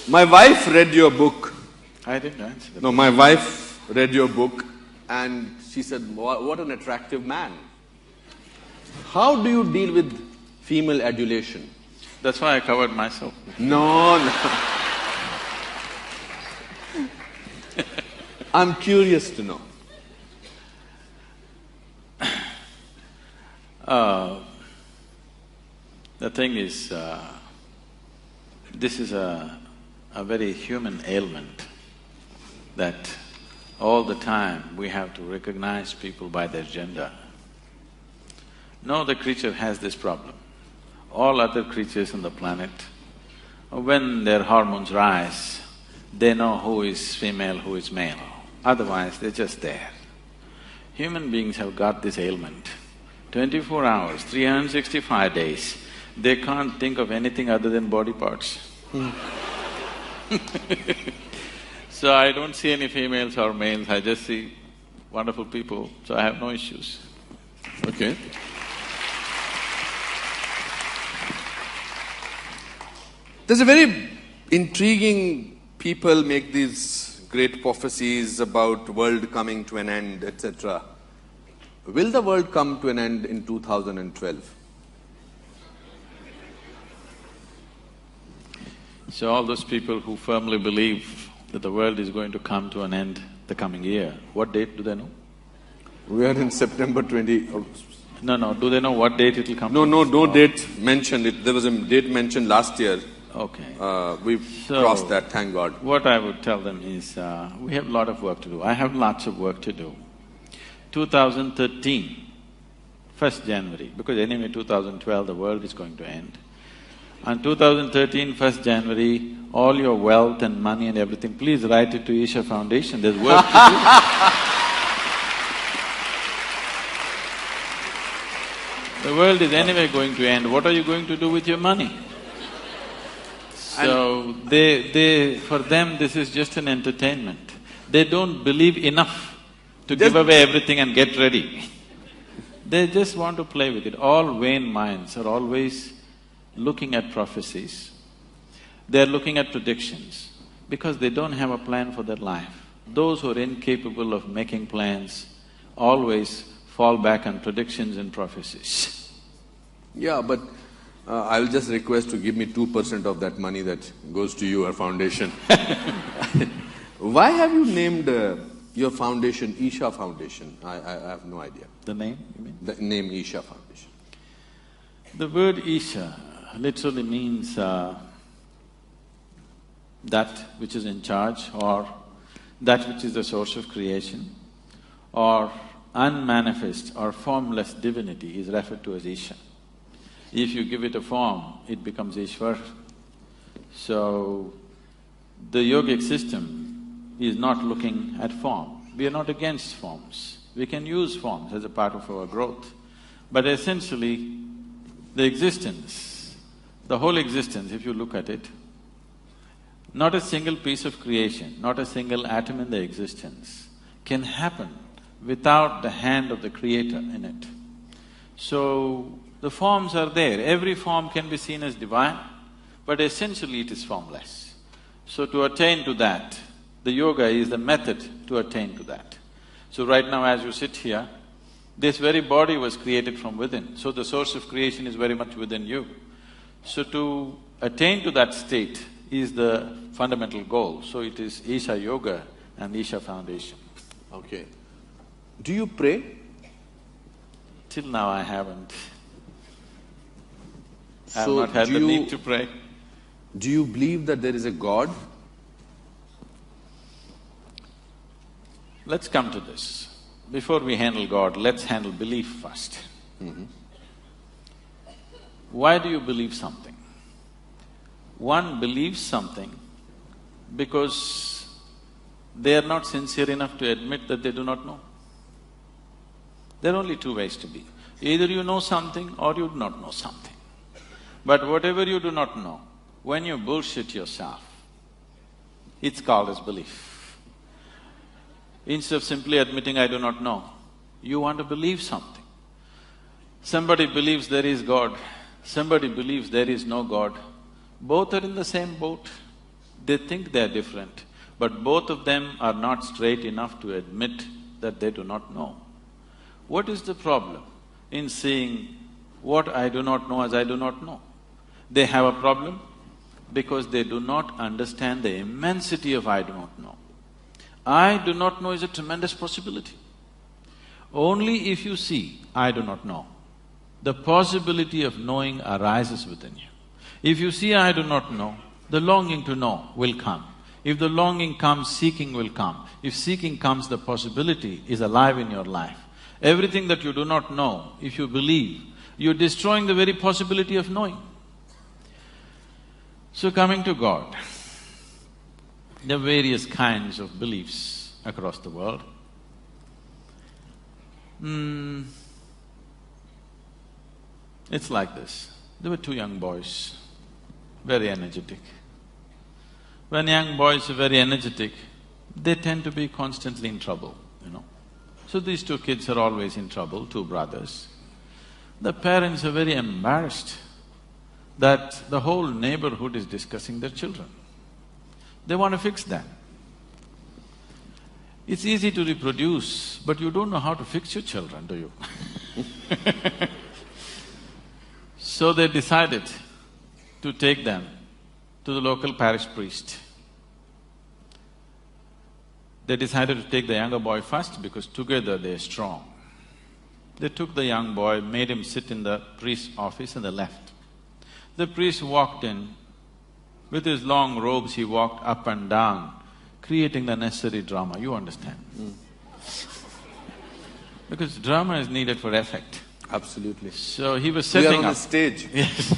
My wife read your book. I didn't answer that. No, my wife read your book and she said, what an attractive man. How do you deal with female adulation? That's why I covered myself. No, no. I'm curious to know. The thing is, this is a very human ailment that all the time we have to recognize people by their gender. No other creature has this problem. All other creatures on the planet, when their hormones rise, they know who is female, who is male. Otherwise, they're just there. Human beings have got this ailment. 24 hours, 365 days, they can't think of anything other than body parts. So I don't see any females or males, I just see wonderful people, so I have no issues. Okay. There's a very intriguing… people make these great prophecies about world coming to an end, etc. Will the world come to an end in 2012? So all those people who firmly believe that the world is going to come to an end the coming year, what date do they know? We are in September 20… No, do they know what date it will come? No date mentioned. There was a date mentioned last year. Okay. We've crossed that, thank God. What I would tell them is, we have a lot of work to do. I have lots of work to do. 2013, 1st January, because anyway 2012 the world is going to end. On 2013, 1st January, all your wealth and money and everything, please write it to Isha Foundation, there's work to do. The world is anyway going to end, what are you going to do with your money? So for them this is just an entertainment. They don't believe enough to give away everything and get ready. They just want to play with it. All vain minds are always looking at prophecies. They're looking at predictions because they don't have a plan for their life. Those who are incapable of making plans always fall back on predictions and prophecies. Yeah, but I will just request to give me 2% of that money that goes to your foundation. Why have you named your foundation Isha Foundation? I have no idea. The name, you mean? The name Isha Foundation. The word Isha literally means that which is in charge, or that which is the source of creation, or unmanifest or formless divinity is referred to as Isha. If you give it a form, it becomes Ishwar. So, the yogic system is not looking at form. We are not against forms. We can use forms as a part of our growth. But essentially, the existence, the whole existence, if you look at it, not a single piece of creation, not a single atom in the existence can happen without the hand of the Creator in it. So, the forms are there. Every form can be seen as divine, but essentially it is formless. So to attain to that, the yoga is the method to attain to that. So right now as you sit here, this very body was created from within, so the source of creation is very much within you. So to attain to that state is the fundamental goal. So it is Isha Yoga and Isha Foundation. Okay. Do you pray? Till now I haven't. I have not had the need to pray. Do you believe that there is a God? Let's come to this. Before we handle God, let's handle belief first. Why do you believe something? One believes something because they are not sincere enough to admit that they do not know. There are only two ways to be. Either you know something or you do not know something. But whatever you do not know, when you bullshit yourself, it's called as belief. Instead of simply admitting, I do not know, you want to believe something. Somebody believes there is God, somebody believes there is no God. Both are in the same boat. They think they're different, but both of them are not straight enough to admit that they do not know. What is the problem in seeing what I do not know as I do not know? They have a problem because they do not understand the immensity of I do not know. I do not know is a tremendous possibility. Only if you see I do not know, the possibility of knowing arises within you. If you see I do not know, the longing to know will come. If the longing comes, seeking will come. If seeking comes, the possibility is alive in your life. Everything that you do not know, if you believe, you're destroying the very possibility of knowing. So coming to God, there are various kinds of beliefs across the world. It's like this. There were two young boys, very energetic. When young boys are very energetic, they tend to be constantly in trouble, you know. So these two kids are always in trouble, two brothers. The parents are very embarrassed that the whole neighborhood is discussing their children. They want to fix that. It's easy to reproduce, but you don't know how to fix your children, do you? So they decided to take them to the local parish priest. They decided to take the younger boy first because together they're strong. They took the young boy, made him sit in the priest's office and they left. The priest walked in. With his long robes, he walked up and down, creating the necessary drama, you understand? Because drama is needed for effect. Absolutely. So he was setting up… We are on the stage. Yes.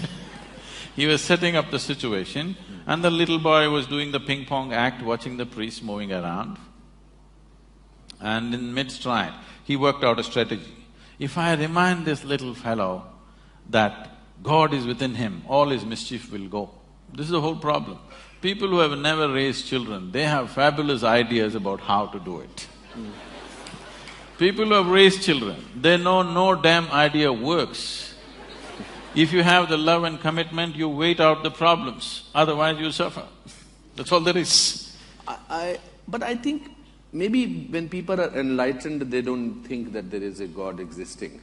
He was setting up the situation and the little boy was doing the ping-pong act, watching the priest moving around. And in mid-stride, he worked out a strategy. If I remind this little fellow that God is within him, all his mischief will go. This is the whole problem. People who have never raised children, they have fabulous ideas about how to do it. People who have raised children, they know no damn idea works. If you have the love and commitment, you wait out the problems, otherwise you suffer. That's all there is. But I think maybe when people are enlightened, they don't think that there is a God existing.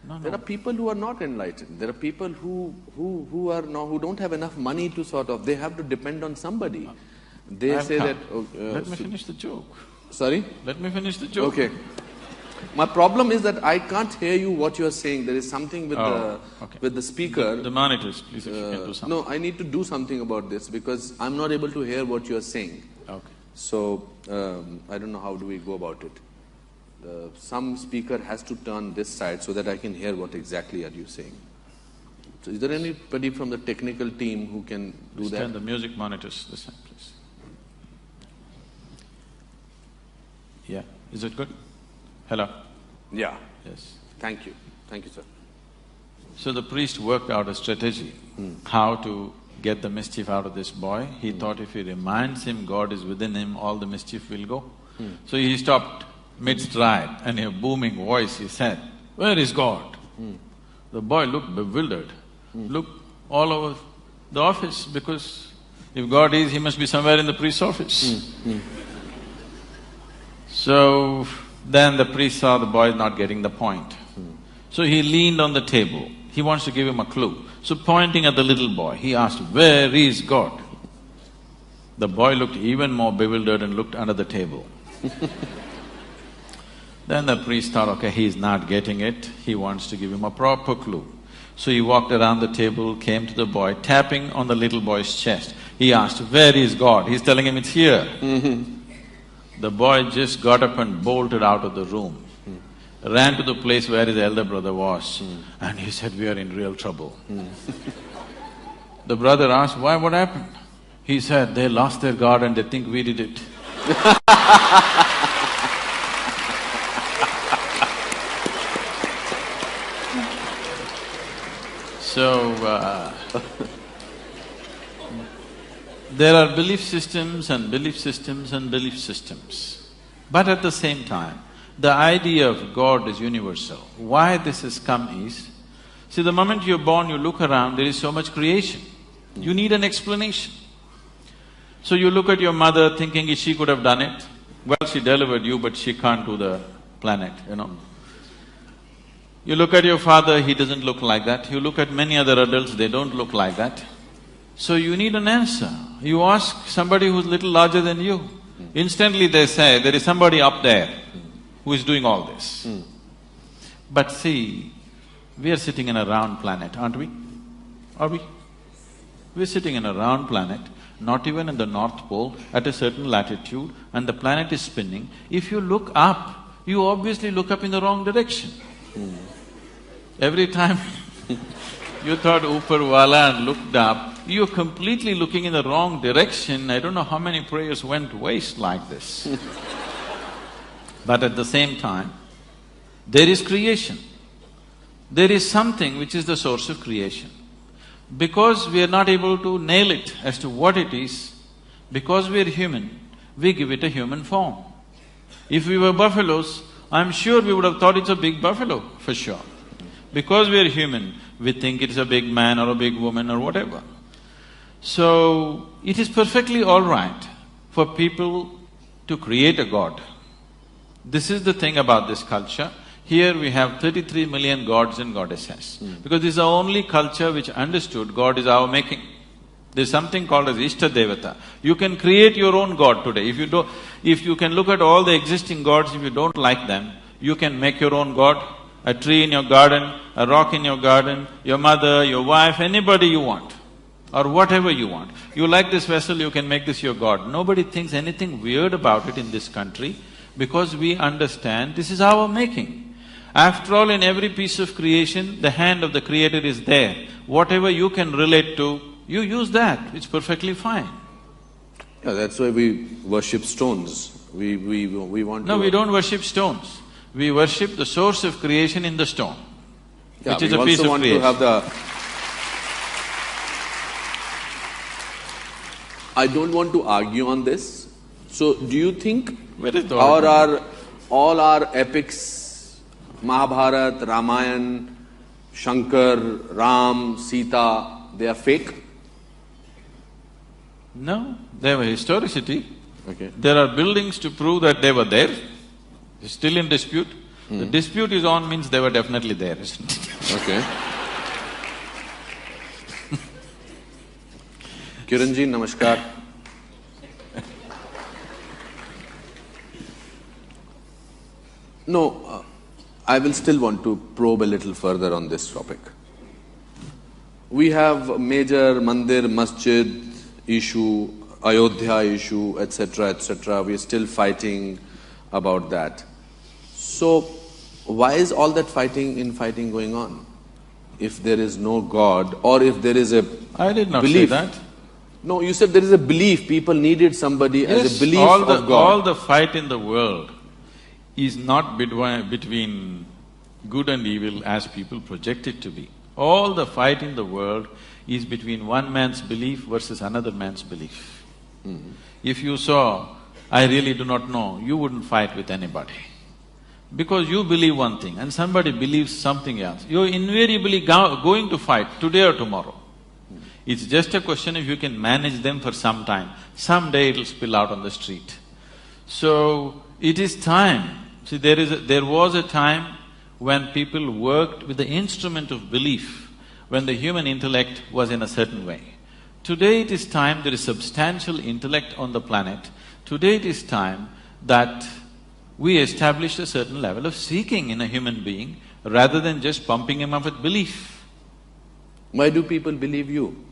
No. There are people who are not enlightened. There are people who don't have enough money to sort of… they have to depend on somebody. They say that… Let me finish the joke. Sorry? Let me finish the joke. Okay. My problem is that I can't hear you what you are saying. There is something with with the speaker. The monitors, please, if you can do something. No, I need to do something about this because I'm not able to hear what you are saying. Okay. So, I don't know how do we go about it. Some speaker has to turn this side so that I can hear what exactly are you saying. So is there anybody from the technical team who can do that? Turn the music monitors this side, please. Yeah, is it good? Hello? Yeah. Yes. Thank you. Thank you, sir. So the priest worked out a strategy, how to get the mischief out of this boy. He thought if he reminds him God is within him, all the mischief will go. So he stopped mid-stride and in a booming voice he said, "Where is God?" The boy looked bewildered, looked all over the office because if God is, he must be somewhere in the priest's office. So then the priest saw the boy not getting the point. So he leaned on the table. He wants to give him a clue. So pointing at the little boy, he asked, "Where is God?" The boy looked even more bewildered and looked under the table. Then the priest thought, okay, he's not getting it, he wants to give him a proper clue. So he walked around the table, came to the boy, tapping on the little boy's chest. He asked, "Where is God?" He's telling him it's here. The boy just got up and bolted out of the room, ran to the place where his elder brother was, and he said, "We are in real trouble." The brother asked, "Why, what happened?" He said, "They lost their God and they think we did it." So, there are belief systems and belief systems and belief systems. But at the same time, the idea of God is universal. Why this has come is, see, the moment you're born, you look around, there is so much creation. You need an explanation. So you look at your mother thinking she could have done it. Well, she delivered you, but she can't do the planet, you know. You look at your father, he doesn't look like that. You look at many other adults, they don't look like that. So you need an answer. You ask somebody who's little larger than you. Instantly they say, there is somebody up there who is doing all this. But see, we are sitting in a round planet, aren't we? Are we? We're sitting in a round planet, not even in the North Pole, at a certain latitude, and the planet is spinning. If you look up, you obviously look up in the wrong direction. Every time you thought Upar Wala and looked up, you're completely looking in the wrong direction. I don't know how many prayers went waste like this. But at the same time, there is creation. There is something which is the source of creation. Because we are not able to nail it as to what it is, because we are human, we give it a human form. If we were buffaloes, I'm sure we would have thought it's a big buffalo, for sure. Because we are human, we think it's a big man or a big woman or whatever. So, it is perfectly all right for people to create a god. This is the thing about this culture. Here we have 33 million gods and goddesses. Because this is the only culture which understood God is our making. There's something called as Ishta Devata. You can create your own god today. If you can look at all the existing gods, if you don't like them, you can make your own god. A tree in your garden, a rock in your garden, your mother, your wife, anybody you want, or whatever you want. You like this vessel, you can make this your god. Nobody thinks anything weird about it in this country because we understand this is our making. After all, in every piece of creation, the hand of the Creator is there. Whatever you can relate to, you use that, it's perfectly fine. Yeah, that's why we worship stones. We want to… No, we don't worship stones. We worship the source of creation in the stone, which is a piece of creation. We also want to have the… I don't want to argue on this. So, do you think all our epics, Mahabharata, Ramayana, Shankar, Ram, Sita, they are fake? No, they have a historicity. Okay. There are buildings to prove that they were there. It's still in dispute. The dispute is on means they were definitely there, isn't it? Okay. Kiranji, namaskar. No, I will still want to probe a little further on this topic. We have major mandir, masjid issue, Ayodhya issue, etc., etc. We are still fighting about that. So, why is all that fighting going on? If there is no God, or if there is a I did not belief. say that. No, you said there is a belief, people needed somebody as a belief of God. All the fight in the world is not between good and evil as people project it to be. All the fight in the world is between one man's belief versus another man's belief. If you saw, I really do not know, you wouldn't fight with anybody. Because you believe one thing and somebody believes something else, you're invariably going to fight today or tomorrow. It's just a question if you can manage them for some time. Someday it'll spill out on the street. So, it is time. See, there was a time when people worked with the instrument of belief, when the human intellect was in a certain way. Today it is time, there is substantial intellect on the planet. Today it is time that we establish a certain level of seeking in a human being rather than just pumping him up with belief. Why do people believe you?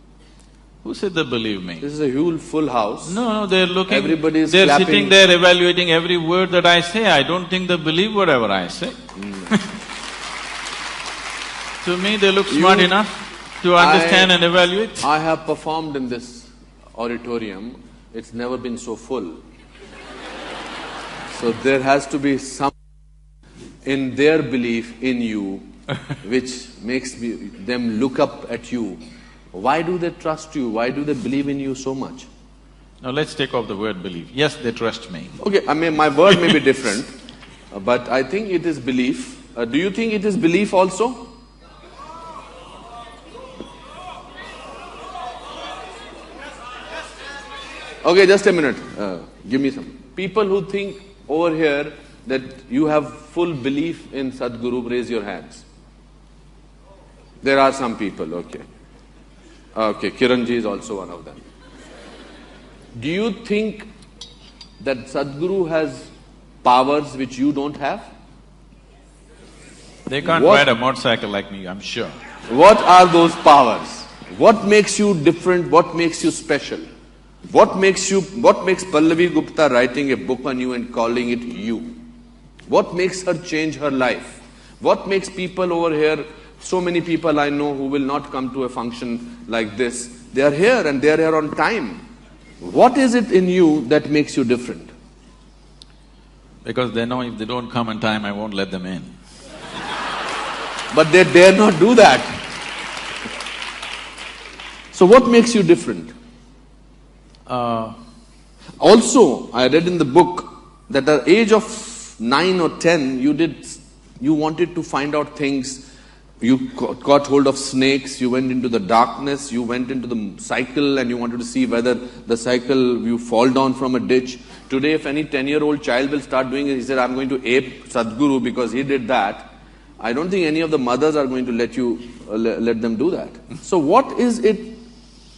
Who said they believe me? This is a huge full house. No, they're looking… Everybody is they're clapping. Sitting there evaluating every word that I say. I don't think they believe whatever I say. To me, they look smart enough to understand and evaluate. I have performed in this auditorium, it's never been so full. So there has to be some in their belief in you which makes them look up at you. Why do they trust you? Why do they believe in you so much? Now let's take off the word believe. Yes, they trust me. Okay, I mean my word may be different, but I think it is belief. Do you think it is belief also? Okay, just a minute. Give me some. People who think over here that you have full belief in Sadhguru, raise your hands. There are some people, okay. Okay, Kiranji is also one of them. Do you think that Sadhguru has powers which you don't have? They can't ride a motorcycle like me, I'm sure. What are those powers? What makes you different? What makes you special? What makes Pallavi Gupta writing a book on you and calling it you? What makes her change her life? What makes people over here, so many people I know who will not come to a function like this, they are here and they are here on time. What is it in you that makes you different? Because they know if they don't come on time, I won't let them in. But they dare not do that. So what makes you different? Also, I read in the book that at the age of 9 or 10, you wanted to find out things. You got hold of snakes, you went into the darkness, you went into the cycle and you wanted to see whether the cycle, you fall down from a ditch. Today, if any 10-year-old child will start doing it, he said, I'm going to ape Sadhguru because he did that. I don't think any of the mothers are going to let them do that. So what is it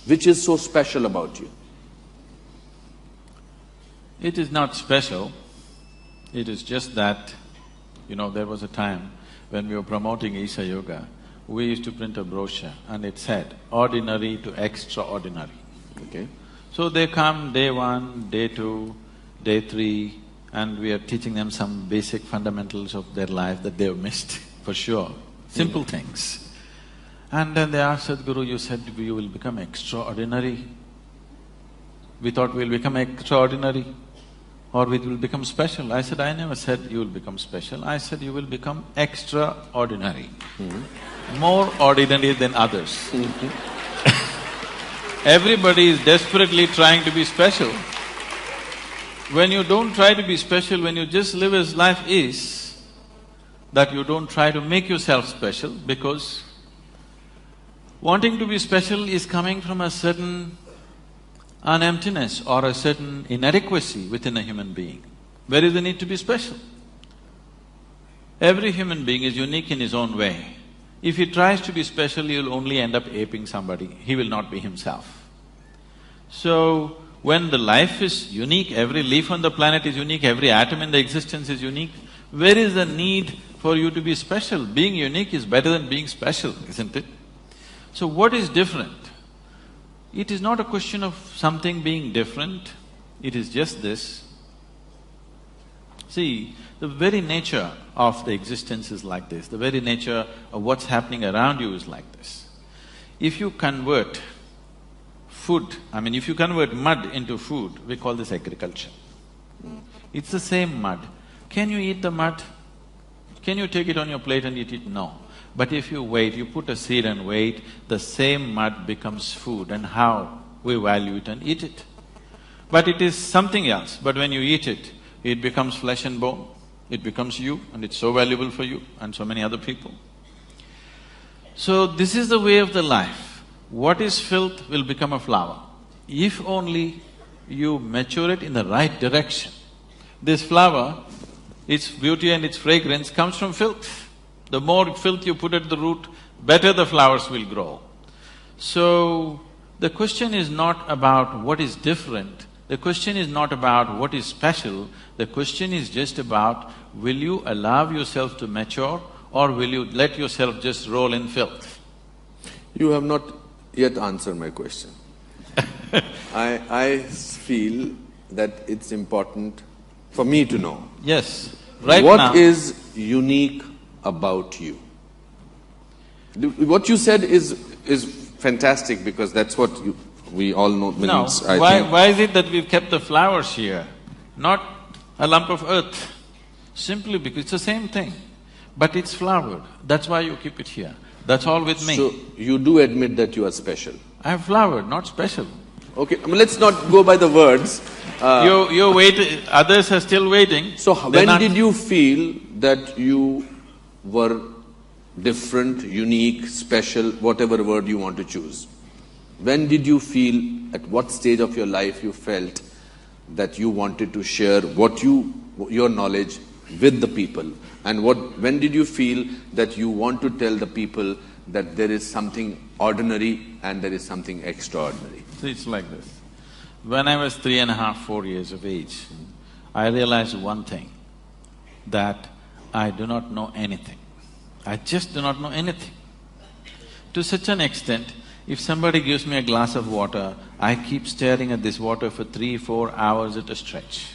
which is so special about you? It is not special. It is just that, there was a time when we were promoting Isha Yoga, we used to print a brochure and it said, ordinary to extraordinary. Okay. So they come day 1, day 2, day 3, and we are teaching them some basic fundamentals of their life that they've missed, for sure. Simple things. And then they asked Sadhguru, you said we will become extraordinary. We thought we'll become extraordinary or we will become special. I said, I never said you will become special, I said you will become extraordinary. More ordinary than others. Everybody is desperately trying to be special. When you don't try to be special, when you just live as life is, that you don't try to make yourself special, because wanting to be special is coming from a certain an emptiness or a certain inadequacy within a human being. Where is the need to be special? Every human being is unique in his own way. If he tries to be special, he'll only end up aping somebody, he will not be himself. So, when the life is unique, every leaf on the planet is unique, every atom in the existence is unique, where is the need for you to be special? Being unique is better than being special, isn't it? So what is different? It is not a question of something being different, it is just this. See, the very nature of the existence is like this, the very nature of what's happening around you is like this. If you convert if you convert mud into food, we call this agriculture. It's the same mud. Can you eat the mud? Can you take it on your plate and eat it? No. But if you wait, you put a seed and wait, the same mud becomes food, and how we value it and eat it. But it is something else, but when you eat it, it becomes flesh and bone, it becomes you, and it's so valuable for you and so many other people. So this is the way of the life. What is filth will become a flower, if only you mature it in the right direction. This flower, its beauty and its fragrance comes from filth. The more filth you put at the root, better the flowers will grow. So, the question is not about what is different, the question is not about what is special, the question is just about, will you allow yourself to mature or will you let yourself just roll in filth? You have not yet answered my question. I feel that it's important for me to know. Yes, right now. What is unique about you? What you said is fantastic, because that's what we all know means. No, why is it that we've kept the flowers here, not a lump of earth? Simply because it's the same thing, but it's flowered, that's why you keep it here. That's all with me. So, you do admit that you are special? I have flowered, not special. Okay, let's not go by the words. You're waiting, others are still waiting. So, when did you feel that you were different, unique, special, whatever word you want to choose? When did you feel, at what stage of your life you felt that you wanted to share your knowledge with the people? And when did you feel that you want to tell the people that there is something ordinary and there is something extraordinary? See, it's like this. When I was 3.5, 4 years of age, I realized one thing, that I do not know anything. I just do not know anything. To such an extent, if somebody gives me a glass of water, I keep staring at this water for 3-4 hours at a stretch.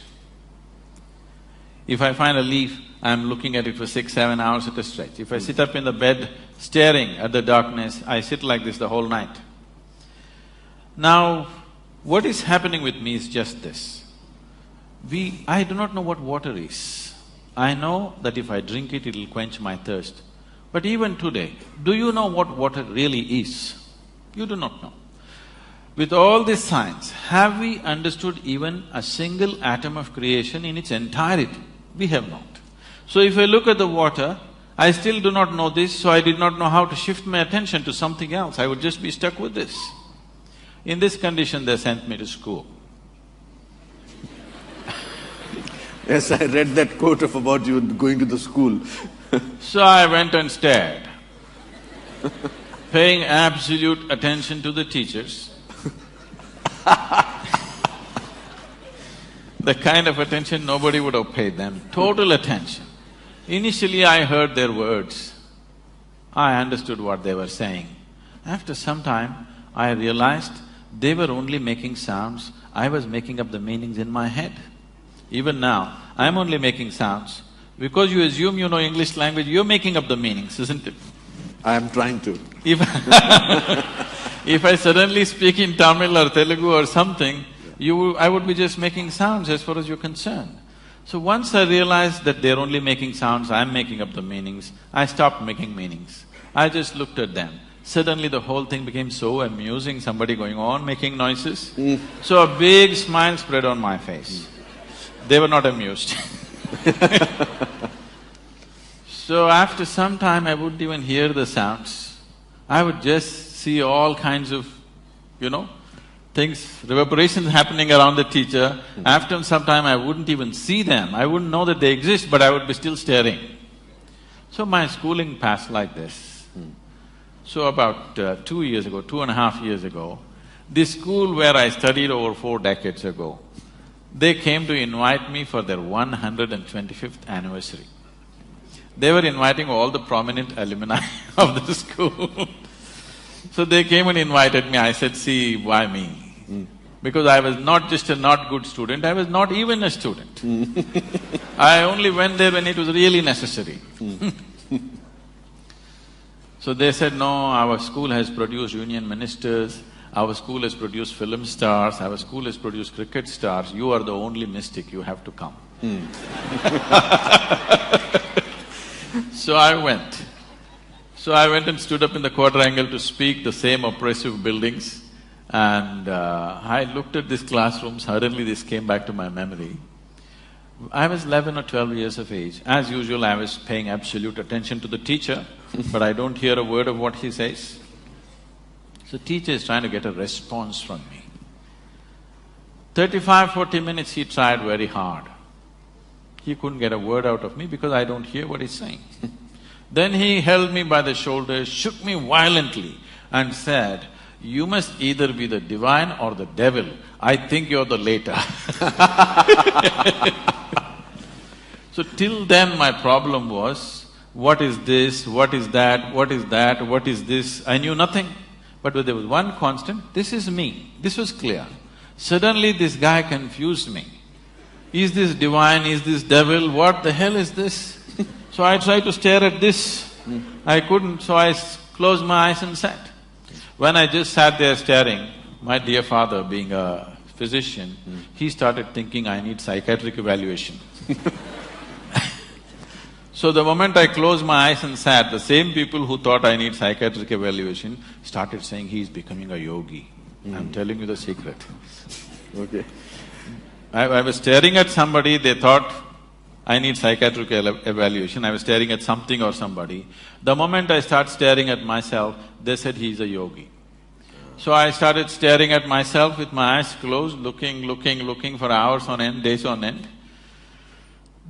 If I find a leaf, I'm looking at it for 6-7 hours at a stretch. If I sit up in the bed staring at the darkness, I sit like this the whole night. Now, what is happening with me is just this. I do not know what water is. I know that if I drink it, it'll quench my thirst. But even today, do you know what water really is? You do not know. With all this science, have we understood even a single atom of creation in its entirety? We have not. So if I look at the water, I still do not know this, so I did not know how to shift my attention to something else. I would just be stuck with this. In this condition, they sent me to school. Yes, I read that quote about you going to the school. So I went and stared, paying absolute attention to the teachers. The kind of attention nobody would have paid them, total attention. Initially I heard their words, I understood what they were saying. After some time, I realized they were only making sounds, I was making up the meanings in my head. Even now, I'm only making sounds. Because you assume you know English language, you're making up the meanings, isn't it? I am trying to. If I suddenly speak in Tamil or Telugu or something, I would be just making sounds as far as you're concerned. So once I realized that they're only making sounds, I'm making up the meanings, I stopped making meanings. I just looked at them. Suddenly the whole thing became so amusing, somebody going on making noises. So a big smile spread on my face. They were not amused. So after some time, I wouldn't even hear the sounds. I would just see all kinds of, things, reverberations happening around the teacher. After some time, I wouldn't even see them. I wouldn't know that they exist, but I would be still staring. So my schooling passed like this. So about 2 years ago, 2.5 years ago, this school where I studied over 4 decades ago, they came to invite me for their 125th anniversary. They were inviting all the prominent alumni of the school. So they came and invited me. I said, see, why me? Because I was not just a not good student, I was not even a student. I only went there when it was really necessary. So they said, no, our school has produced union ministers, our school has produced film stars, our school has produced cricket stars, you are the only mystic, you have to come. So I went. So I went and stood up in the quadrangle to speak the same oppressive buildings, and I looked at this classroom, suddenly this came back to my memory. I was 11 or 12 years of age. As usual, I was paying absolute attention to the teacher, but I don't hear a word of what he says. So teacher is trying to get a response from me. 35-40 minutes he tried very hard. He couldn't get a word out of me because I don't hear what he's saying. Then he held me by the shoulders, shook me violently and said, you must either be the divine or the devil. I think you're the later. So till then my problem was, what is this, what is that, what is that, what is this? I knew nothing. But there was one constant, this is me. This was clear. Suddenly this guy confused me. Is this divine, is this devil, what the hell is this? So I tried to stare at this. I couldn't, so I closed my eyes and sat. When I just sat there staring, my dear father, being a physician, he started thinking I need psychiatric evaluation. So the moment I closed my eyes and sat, the same people who thought I need psychiatric evaluation started saying he's becoming a yogi. I'm telling you the secret. Okay. I was staring at somebody, they thought I need psychiatric evaluation, I was staring at something or somebody. The moment I start staring at myself, they said he's a yogi. So I started staring at myself with my eyes closed, looking for hours on end, days on end.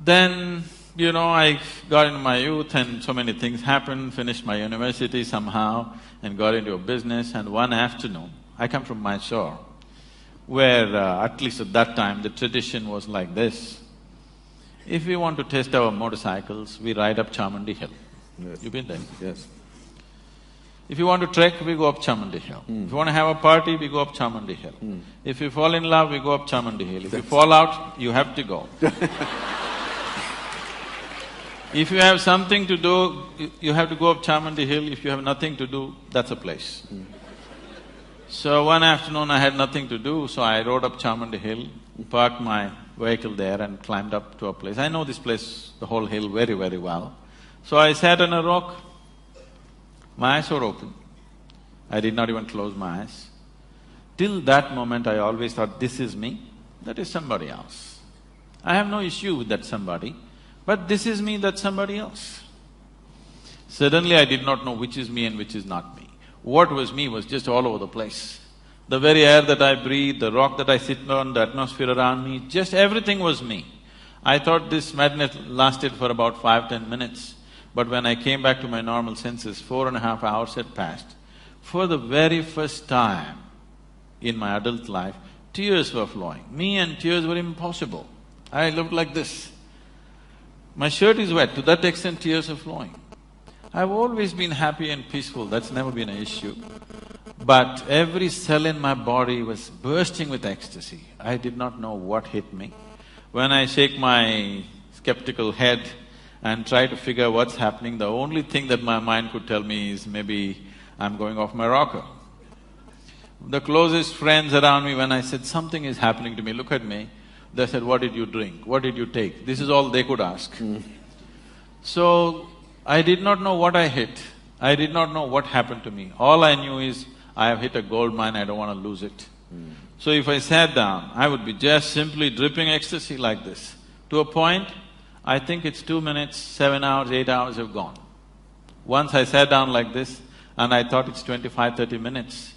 Then, I got into my youth and so many things happened, finished my university somehow and got into a business, and one afternoon, I come from Mysore, where at least at that time the tradition was like this. If we want to test our motorcycles, we ride up Chamandi Hill. Yes. You've been there? Yes. If you want to trek, we go up Chamandi Hill. If you want to have a party, we go up Chamandi Hill. If you fall in love, we go up Chamandi Hill. If you fall out, you have to go. If you have something to do, you have to go up Chamandi Hill. If you have nothing to do, that's a place. So one afternoon I had nothing to do, so I rode up Chamandi Hill, parked my vehicle there and climbed up to a place. I know this place, the whole hill very, very well. So I sat on a rock, my eyes were open. I did not even close my eyes. Till that moment I always thought, this is me, that is somebody else. I have no issue with that somebody, but this is me, that's somebody else. Suddenly I did not know which is me and which is not me. What was me was just all over the place. The very air that I breathe, the rock that I sit on, the atmosphere around me, just everything was me. I thought this madness lasted for about 5–10 minutes, but when I came back to my normal senses, 4.5 hours had passed. For the very first time in my adult life, tears were flowing. Me and tears were impossible. I looked like this. My shirt is wet, to that extent tears are flowing. I've always been happy and peaceful, that's never been an issue. But every cell in my body was bursting with ecstasy. I did not know what hit me. When I shake my skeptical head and try to figure what's happening, the only thing that my mind could tell me is maybe I'm going off my rocker. The closest friends around me, when I said, something is happening to me, look at me, they said, what did you drink? What did you take? This is all they could ask. So, I did not know what I hit. I did not know what happened to me. All I knew is, I have hit a gold mine, I don't want to lose it. So if I sat down, I would be just simply dripping ecstasy like this. To a point, I think it's 2 minutes, 7 hours, 8 hours have gone. Once I sat down like this, and I thought it's 25–30 minutes.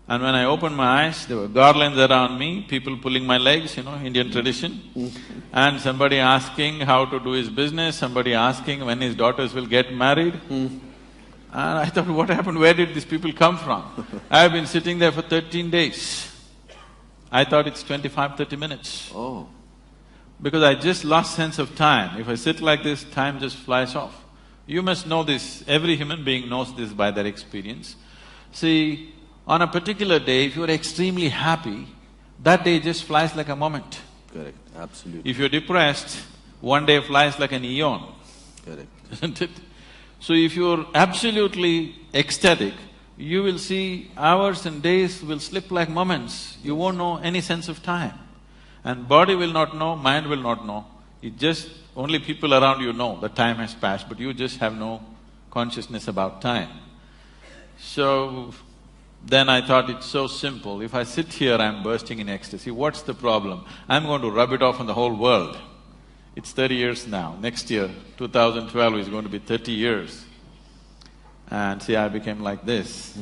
And when I opened my eyes, there were garlands around me, people pulling my legs, Indian tradition. And somebody asking how to do his business, somebody asking when his daughters will get married. And I thought, what happened? Where did these people come from? I've been sitting there for 13 days. I thought it's 25–30 minutes. Oh. Because I just lost sense of time. If I sit like this, time just flies off. You must know this, every human being knows this by their experience. See, on a particular day, if you're extremely happy, that day just flies like a moment. Correct, absolutely. If you're depressed, one day flies like an eon. Correct. Isn't it? So if you're absolutely ecstatic, you will see hours and days will slip like moments. You won't know any sense of time. And body will not know, mind will not know. It just… only people around you know that time has passed, but you just have no consciousness about time. So, then I thought it's so simple. If I sit here, I'm bursting in ecstasy, what's the problem? I'm going to rub it off on the whole world. It's 30 years now. Next year, 2012 is going to be 30 years. And see, I became like this.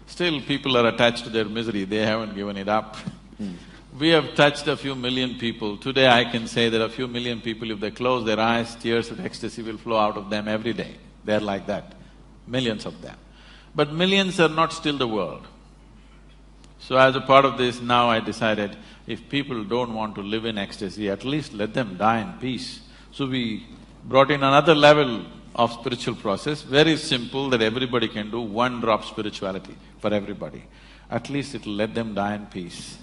Still, people are attached to their misery, they haven't given it up. We have touched a few million people. Today I can say that a few million people, if they close their eyes, tears of ecstasy will flow out of them every day. They're like that, millions of them. But millions are not still the world. So as a part of this, now I decided, if people don't want to live in ecstasy, at least let them die in peace. So we brought in another level of spiritual process, very simple, that everybody can do, one drop spirituality for everybody. At least it'll let them die in peace.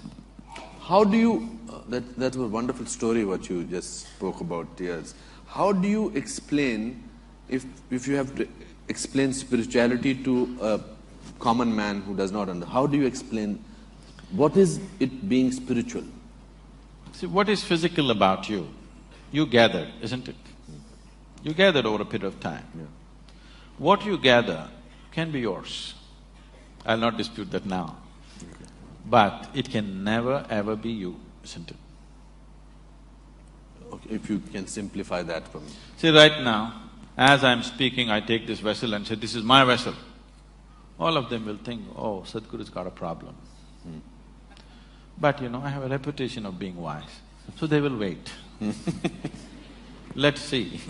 How do you… that was a wonderful story what you just spoke about, tears. How do you explain, if you have to explain spirituality to a common man who does not understand, how do you explain, what is it being spiritual? See, what is physical about you? You gathered, isn't it? You gathered over a period of time. Yeah. What you gather can be yours. I'll not dispute that now. Okay. But it can never ever be you, isn't it? Okay, if you can simplify that for me. See, right now, as I'm speaking, I take this vessel and say, this is my vessel. all of them will think, oh, Sadhguru's got a problem. But I have a reputation of being wise, so they will wait. Let's see.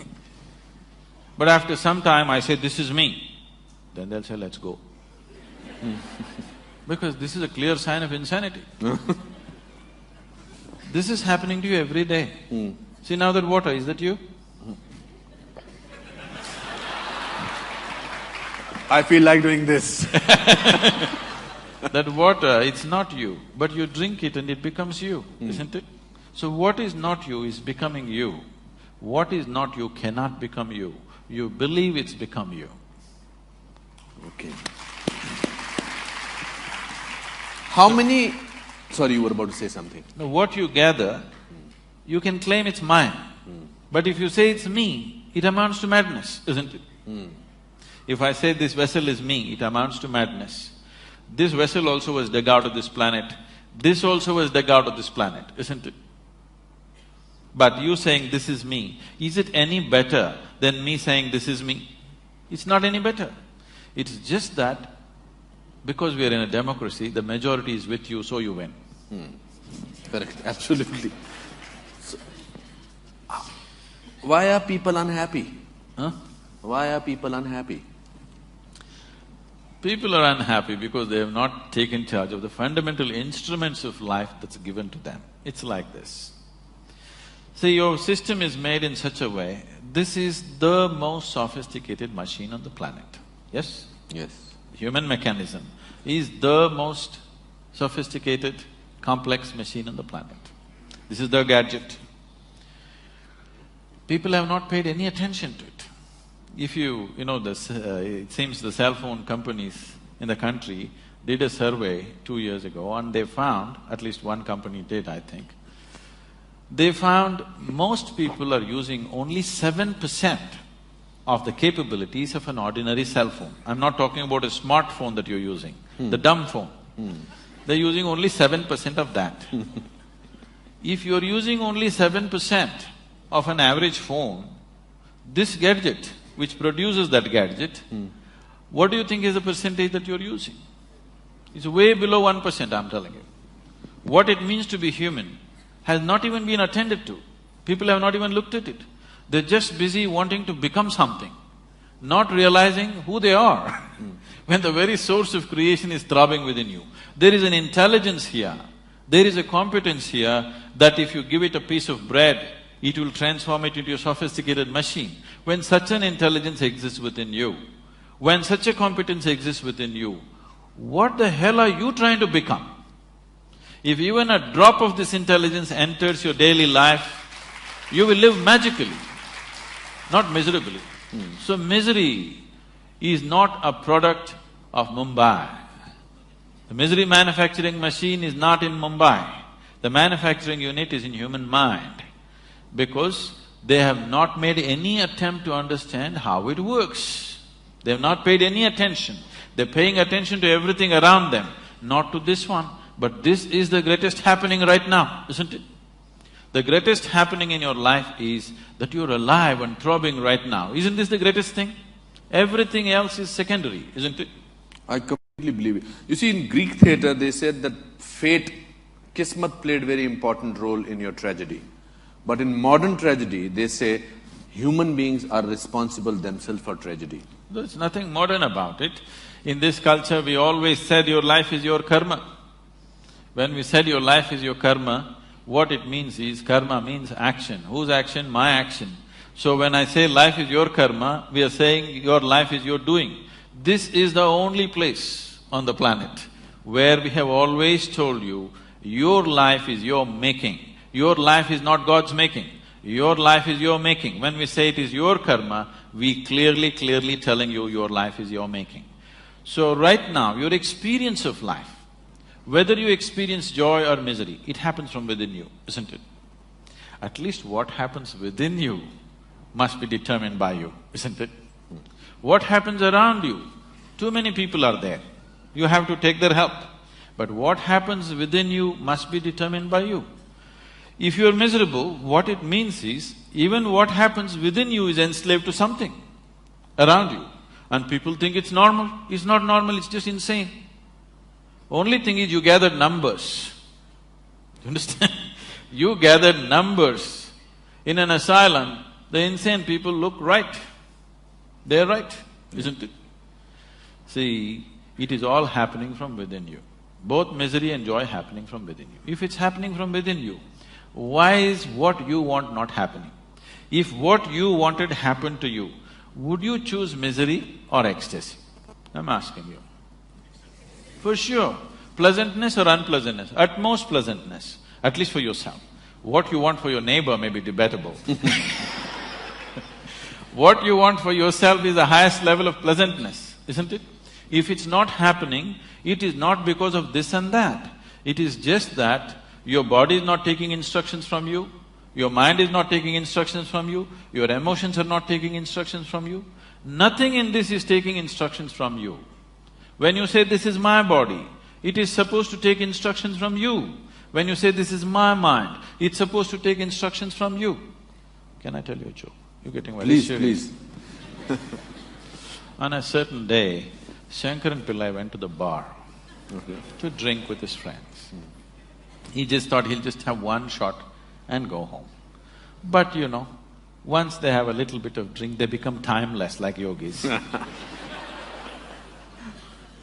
But after some time I say, this is me, then they'll say, let's go. Because this is a clear sign of insanity. This is happening to you every day. See now that water, is that you? I feel like doing this. That water, it's not you, but you drink it and it becomes you, isn't it? So what is not you is becoming you. What is not you cannot become you. You believe it's become you. Okay. How many… Sorry, you were about to say something. Now what you gather, you can claim it's mine. But if you say it's me, it amounts to madness, isn't it? If I say this vessel is me, it amounts to madness. This vessel also was dug out of this planet, this also was dug out of this planet, isn't it? But you saying this is me, is it any better than me saying this is me? It's not any better. It's just that because we are in a democracy, the majority is with you, so you win. Correct, absolutely. So, why are people unhappy? Huh? Why are people unhappy? People are unhappy because they have not taken charge of the fundamental instruments of life that's given to them. It's like this. See, your system is made in such a way, this is the most sophisticated machine on the planet, yes? Yes. Human mechanism is the most sophisticated, complex machine on the planet. This is the gadget. People have not paid any attention to it. If it seems the cell phone companies in the country did a survey 2 years ago and they found, at least one company did, I think, they found most people are using only 7% of the capabilities of an ordinary cell phone. I'm not talking about a smartphone that you're using, the dumb phone. They're using only 7% of that. If you're using only 7% of an average phone, this gadget, which produces that gadget, what do you think is the percentage that you're using? It's way below 1%, I'm telling you. What it means to be human has not even been attended to. People have not even looked at it. They're just busy wanting to become something, not realizing who they are. When the very source of creation is throbbing within you, there is an intelligence here, there is a competence here that if you give it a piece of bread, it will transform it into a sophisticated machine. When such an intelligence exists within you, when such a competence exists within you, what the hell are you trying to become? If even a drop of this intelligence enters your daily life, you will live magically, not miserably. So misery is not a product of Mumbai. The misery manufacturing machine is not in Mumbai. The manufacturing unit is in human mind, because they have not made any attempt to understand how it works. They have not paid any attention. They're paying attention to everything around them, not to this one. But this is the greatest happening right now, isn't it? The greatest happening in your life is that you're alive and throbbing right now. Isn't this the greatest thing? Everything else is secondary, isn't it? I completely believe it. You see, in Greek theatre, they said that fate, Kismat played very important role in your tragedy. But in modern tragedy, they say human beings are responsible themselves for tragedy. There's nothing modern about it. In this culture, we always said your life is your karma. When we said your life is your karma, what it means is, karma means action. Whose action? My action. So when I say life is your karma, we are saying your life is your doing. This is the only place on the planet where we have always told you, your life is your making. Your life is not God's making. Your life is your making. When we say it is your karma, we clearly telling you your life is your making. So right now, your experience of life, whether you experience joy or misery, it happens from within you, isn't it? At least what happens within you must be determined by you, isn't it? What happens around you? Too many people are there. You have to take their help. But what happens within you must be determined by you. If you're miserable, what it means is, even what happens within you is enslaved to something around you. And people think it's normal. It's not normal, it's just insane. Only thing is you gathered numbers. You understand? You gathered numbers. In an asylum, the insane people look right. They're right, isn't it? See, it is all happening from within you. Both misery and joy happening from within you. If it's happening from within you, why is what you want not happening? If what you wanted happened to you, would you choose misery or ecstasy? I'm asking you. For sure. Pleasantness or unpleasantness? At most pleasantness, at least for yourself. What you want for your neighbor may be debatable. What you want for yourself is the highest level of pleasantness, isn't it? If it's not happening, it is not because of this and that. It is just that your body is not taking instructions from you, your mind is not taking instructions from you, your emotions are not taking instructions from you. Nothing in this is taking instructions from you. When you say, this is my body, it is supposed to take instructions from you. When you say, this is my mind, it's supposed to take instructions from you. Can I tell you a joke? You're getting very serious. Please. On a certain day, Shankaran Pillai went to the bar to drink with his friends. He just thought he'll just have one shot and go home. But you know, once they have a little bit of drink, they become timeless like yogis.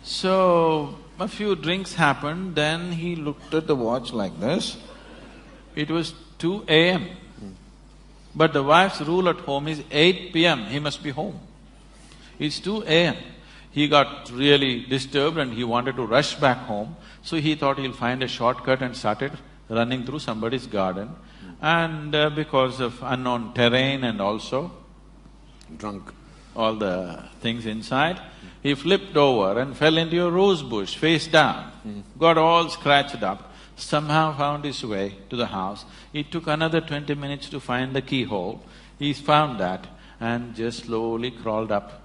So, a few drinks happened, then he looked at the watch like this. It was 2 a.m. But the wife's rule at home is 8 p.m., he must be home. It's 2 a.m. He got really disturbed and he wanted to rush back home, so he thought he'll find a shortcut and started running through somebody's garden. And because of unknown terrain and also Drunk. all the things inside, he flipped over and fell into a rose bush, face down, got all scratched up, somehow found his way to the house. It took another 20 minutes to find the keyhole. He found that and just slowly crawled up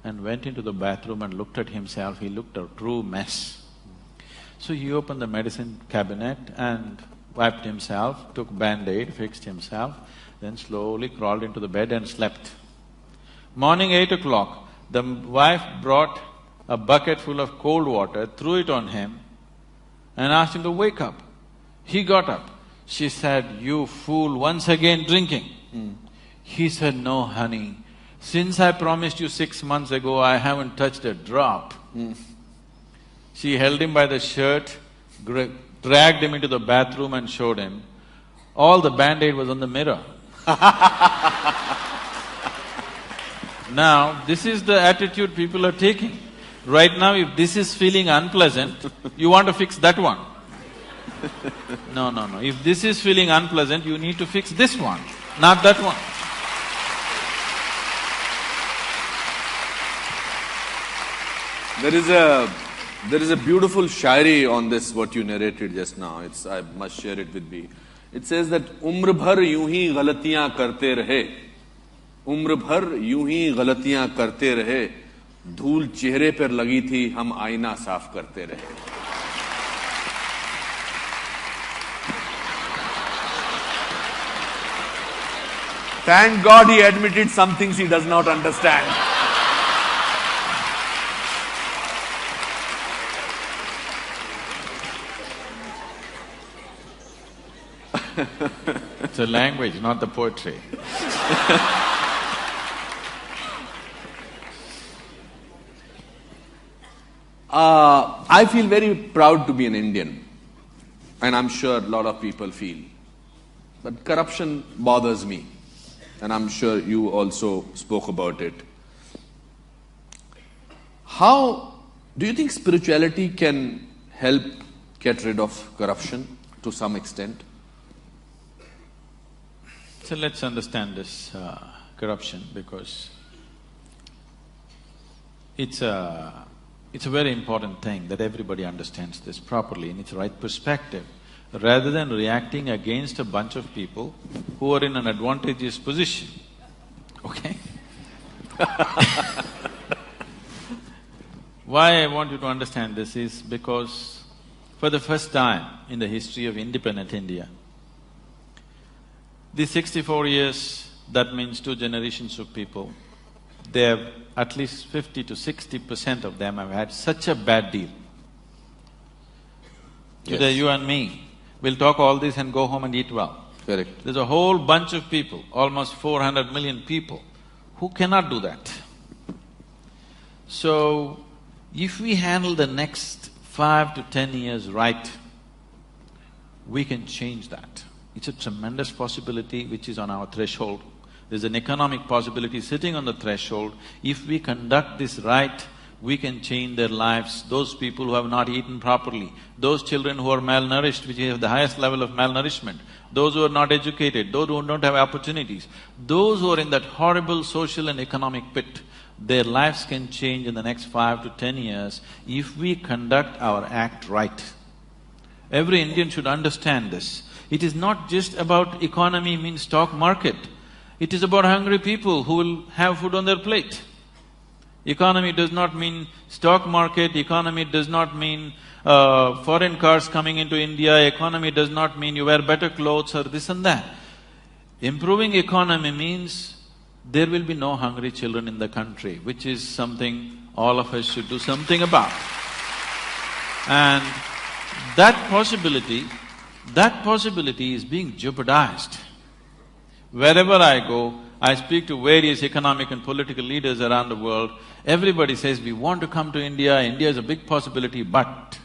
and went into the bathroom and looked at himself. He looked a true mess. So he opened the medicine cabinet and wiped himself, took Band-Aid, fixed himself, then slowly crawled into the bed and slept. Morning 8 o'clock, the wife brought a bucket full of cold water, threw it on him and asked him to wake up. He got up. She said, "You fool, once again drinking." He said, "No, honey, since I promised you 6 months ago, I haven't touched a drop." She held him by the shirt, dragged him into the bathroom and showed him. All the Band-Aid was on the mirror. Now, this is the attitude people are taking. Right now, if this is feeling unpleasant, you want to fix that one. No, no, no. If this is feeling unpleasant, you need to fix this one, not that one. There is a beautiful shairi on this, what you narrated just now. I must share it with me. It says that umr bhar यूं ही गलतियां करते रहे, उम्र भर यूं ही गलतियां करते रहे, धूल चेहरे पर लगी थी, हम आईना साफ करते रहे. Thank God he admitted some things he does not understand. It's the language, not the poetry. I feel very proud to be an Indian, and I'm sure a lot of people feel. But corruption bothers me, and I'm sure you also spoke about it. How do you think spirituality can help get rid of corruption to some extent? So let's understand this corruption, because it's a very important thing that everybody understands this properly in its right perspective, rather than reacting against a bunch of people who are in an advantageous position, okay? Why I want you to understand this is because for the first time in the history of independent India, these 64 years, that means 2 generations of people, they have at least 50 to 60% of them have had such a bad deal. Today, you and me will talk all this and go home and eat well. Correct. There's a whole bunch of people, almost 400 million people, who cannot do that. So, if we handle the next 5 to 10 years right, we can change that. It's a tremendous possibility which is on our threshold. There's an economic possibility sitting on the threshold. If we conduct this right, we can change their lives. Those people who have not eaten properly, those children who are malnourished, which have the highest level of malnourishment, those who are not educated, those who don't have opportunities, those who are in that horrible social and economic pit, their lives can change in the next 5 to 10 years if we conduct our act right. Every Indian should understand this. It is not just about economy means stock market. It is about hungry people who will have food on their plate. Economy does not mean stock market, economy does not mean foreign cars coming into India, economy does not mean you wear better clothes or this and that. Improving economy means there will be no hungry children in the country, which is something all of us should do something about. And that possibility is being jeopardized. Wherever I go, I speak to various economic and political leaders around the world, everybody says, we want to come to India, India is a big possibility, but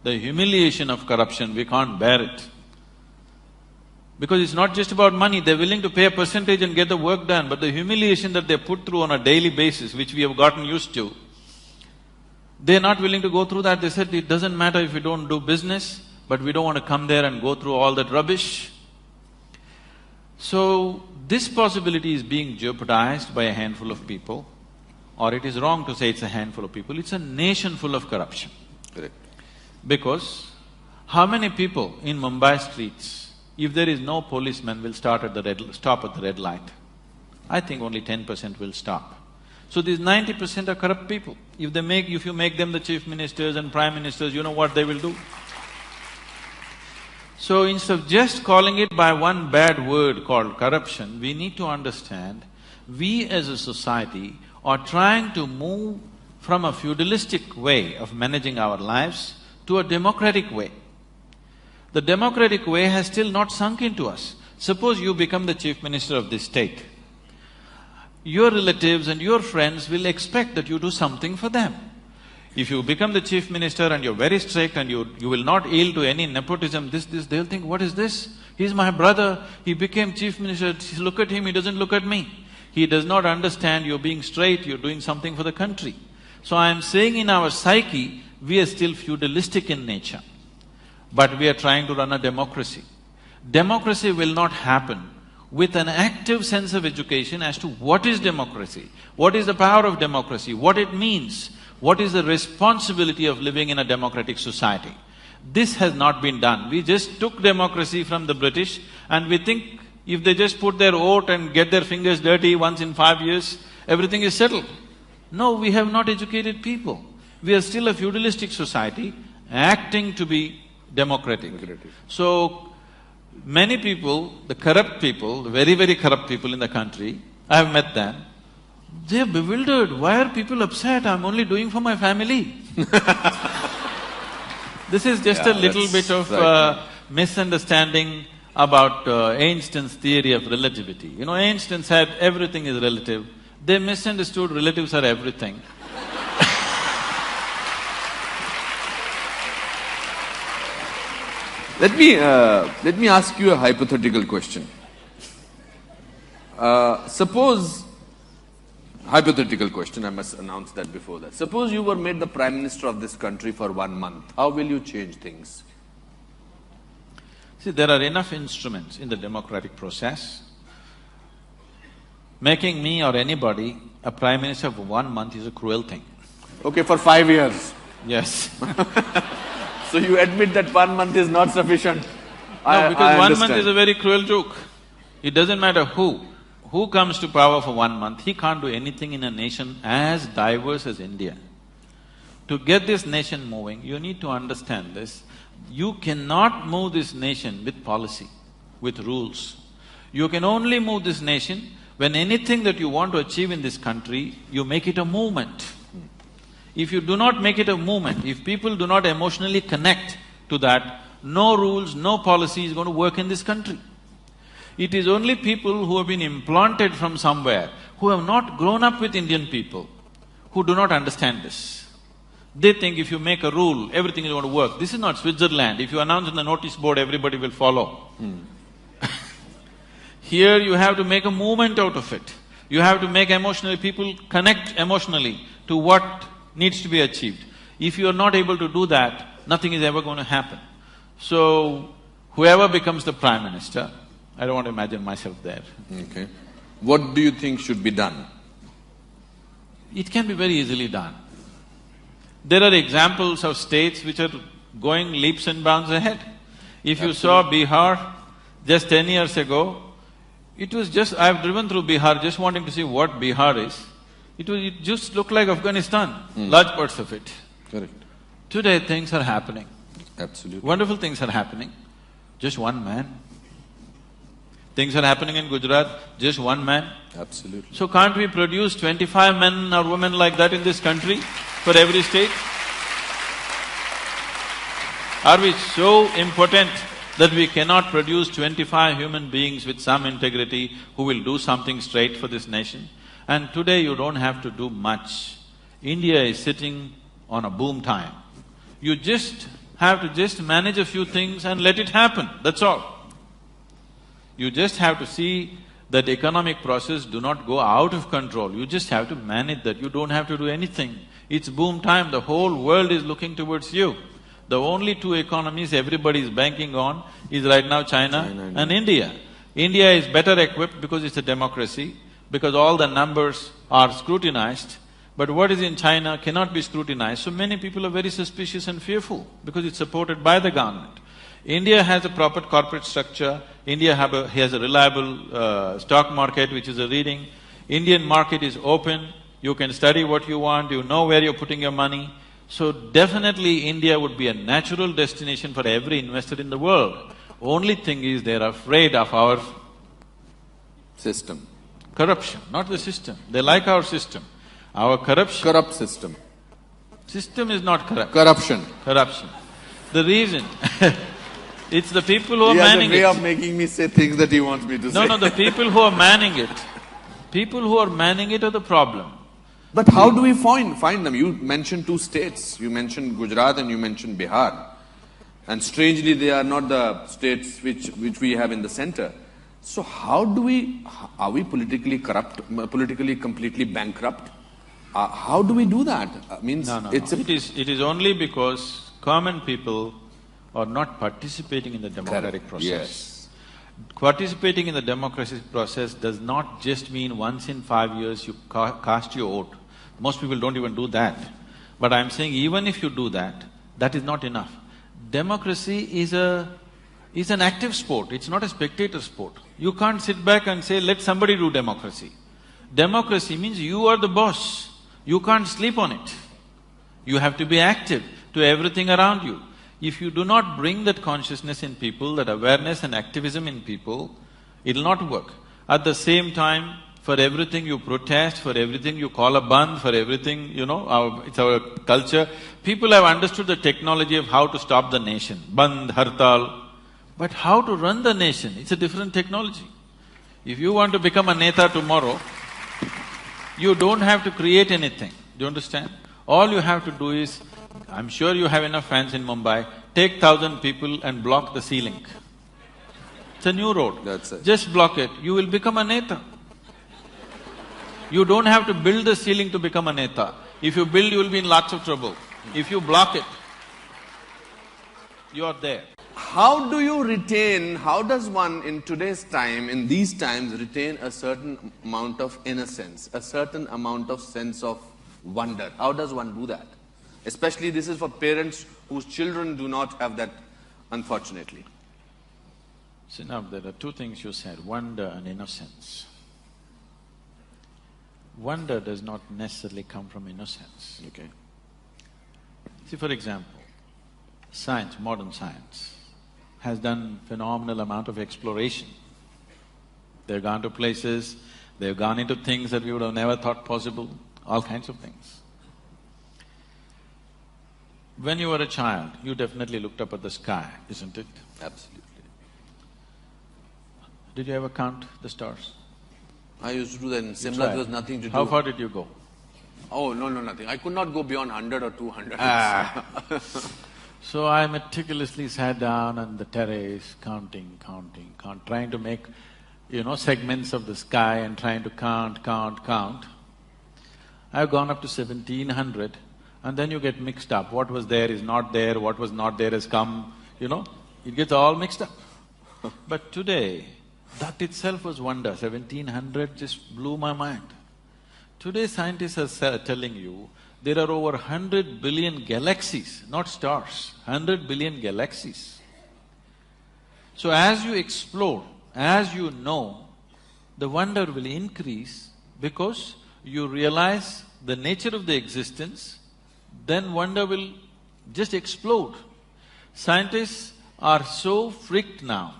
the humiliation of corruption, we can't bear it. Because it's not just about money, they're willing to pay a percentage and get the work done, but the humiliation that they put through on a daily basis, which we have gotten used to, they're not willing to go through that. They said, it doesn't matter if we don't do business, but we don't want to come there and go through all that rubbish. So, this possibility is being jeopardized by a handful of people, or it is wrong to say it's a handful of people, it's a nation full of corruption. Correct. Because how many people in Mumbai streets, if there is no policeman, will stop at the red light? I think only 10% will stop. So these 90% are corrupt people. If you make them the chief ministers and prime ministers, you know what they will do? So instead of just calling it by one bad word called corruption, we need to understand, we as a society are trying to move from a feudalistic way of managing our lives to a democratic way. The democratic way has still not sunk into us. Suppose you become the chief minister of this state. Your relatives and your friends will expect that you do something for them. If you become the chief minister and you're very strict and you will not yield to any nepotism, they'll think, what is this? He's my brother, he became chief minister, look at him, he doesn't look at me. He does not understand you're being straight, you're doing something for the country. So I'm saying in our psyche, we are still feudalistic in nature, but we are trying to run a democracy. Democracy will not happen with an active sense of education as to what is democracy, what is the power of democracy, what it means, what is the responsibility of living in a democratic society. This has not been done. We just took democracy from the British and we think if they just put their vote and get their fingers dirty once in 5 years, everything is settled. No, we have not educated people. We are still a feudalistic society acting to be democratic. So, many people, the corrupt people, the very, very corrupt people in the country, I have met them, they're bewildered. Why are people upset? I'm only doing for my family. This is just a little bit of misunderstanding about Einstein's theory of relativity. You know, Einstein said everything is relative. They misunderstood relatives are everything. Let me ask you a hypothetical question. Hypothetical question, I must announce that before that. Suppose you were made the Prime Minister of this country for 1 month, how will you change things? See, there are enough instruments in the democratic process. Making me or anybody a Prime Minister for 1 month is a cruel thing. Okay, for 5 years. Yes. So you admit that 1 month is not sufficient? No, because 1 month is a very cruel joke. It doesn't matter who comes to power for 1 month, he can't do anything in a nation as diverse as India. To get this nation moving, you need to understand this. You cannot move this nation with policy, with rules. You can only move this nation When anything that you want to achieve in this country, you make it a movement. If you do not make it a movement, if people do not emotionally connect to that, no rules, no policy is going to work in this country. It is only people who have been implanted from somewhere, who have not grown up with Indian people, who do not understand this. They think if you make a rule, everything is going to work. This is not Switzerland. If you announce on the notice board, everybody will follow. Here you have to make a movement out of it. You have to make emotionally… people connect emotionally to what needs to be achieved. If you are not able to do that, nothing is ever going to happen. So, whoever becomes the Prime Minister, I don't want to imagine myself there. Okay. What do you think should be done? It can be very easily done. There are examples of states which are going leaps and bounds ahead. If you saw Bihar just 10 years ago, it was just… I've driven through Bihar just wanting to see what Bihar is. It just looked like Afghanistan, large parts of it. Correct. Today things are happening. Absolutely. Wonderful things are happening. Just one man. Things are happening in Gujarat, just one man. Absolutely. So can't we produce 25 men or women like that in this country for every state? Are we so impotent that we cannot produce 25 human beings with some integrity who will do something straight for this nation? And today you don't have to do much. India is sitting on a boom time. You just have to manage a few things and let it happen, that's all. You just have to see that economic process do not go out of control. You just have to manage that, you don't have to do anything. It's boom time, the whole world is looking towards you. The only two economies everybody is banking on is right now China and India. India is better equipped because it's a democracy, because all the numbers are scrutinized, but what is in China cannot be scrutinized, so many people are very suspicious and fearful because it's supported by the government. India has a proper corporate structure, India has a reliable stock market which is a reading, Indian market is open, you can study what you want, you know where you're putting your money. So definitely India would be a natural destination for every investor in the world. Only thing is they're afraid of our… system. Corruption, not the system. They like our system. Our corruption… Corrupt system. System is not corrupt. Corruption. Corruption. The reason it's the people who are He has manning a way it. of making me say things that he wants me to say. No, the people who are manning it. People who are manning it are the problem. But how do we find them? You mentioned two states. You mentioned Gujarat and you mentioned Bihar. And strangely, they are not the states which we have in the center. So how do we… are we politically corrupt, politically completely bankrupt? How do we do that? No. It is only because common people are not participating in the democratic process. Yes. Participating in the democratic process does not just mean once in 5 years you cast your vote. Most people don't even do that. But I'm saying even if you do that, that is not enough. Democracy is an active sport, it's not a spectator sport. You can't sit back and say, let somebody do democracy. Democracy means you are the boss, you can't sleep on it. You have to be active to everything around you. If you do not bring that consciousness in people, that awareness and activism in people, it'll not work. At the same time, for everything you protest, for everything you call a bandh, for everything, it's our culture. People have understood the technology of how to stop the nation, bandh, hartal. But how to run the nation, it's a different technology. If you want to become a neta tomorrow, you don't have to create anything, do you understand? All you have to do is, I'm sure you have enough fans in Mumbai, take 1,000 people and block the sea link. It's a new road. That's it. Just block it, you will become a neta. You don't have to build the ceiling to become a neta. If you build, you will be in lots of trouble. If you block it, you are there. How do you retain… how does one in today's time, in these times, retain a certain amount of innocence, a certain amount of sense of wonder? How does one do that? Especially this is for parents whose children do not have that, unfortunately. See, now there are two things you said, wonder and innocence. Wonder does not necessarily come from innocence. Okay. See, for example, science, modern science, has done phenomenal amount of exploration. They've gone to places, They've gone into things that we would have never thought possible, all kinds of things. When you were a child, you definitely looked up at the sky, isn't it? Absolutely. Did you ever count the stars? I used to do that in Simla, there was nothing to do. How far did you go? Oh, no, nothing. I could not go beyond 100 or 200. So I meticulously sat down on the terrace, counting, trying to make, segments of the sky and trying to count. I've gone up to 1700, and then you get mixed up. What was there is not there, what was not there has come, it gets all mixed up. But today, that itself was wonder. 1700 just blew my mind. Today scientists are telling you there are over 100 billion galaxies, not stars, 100 billion galaxies. So as you explore, as you know, the wonder will increase because you realize the nature of the existence, then wonder will just explode. Scientists are so freaked now,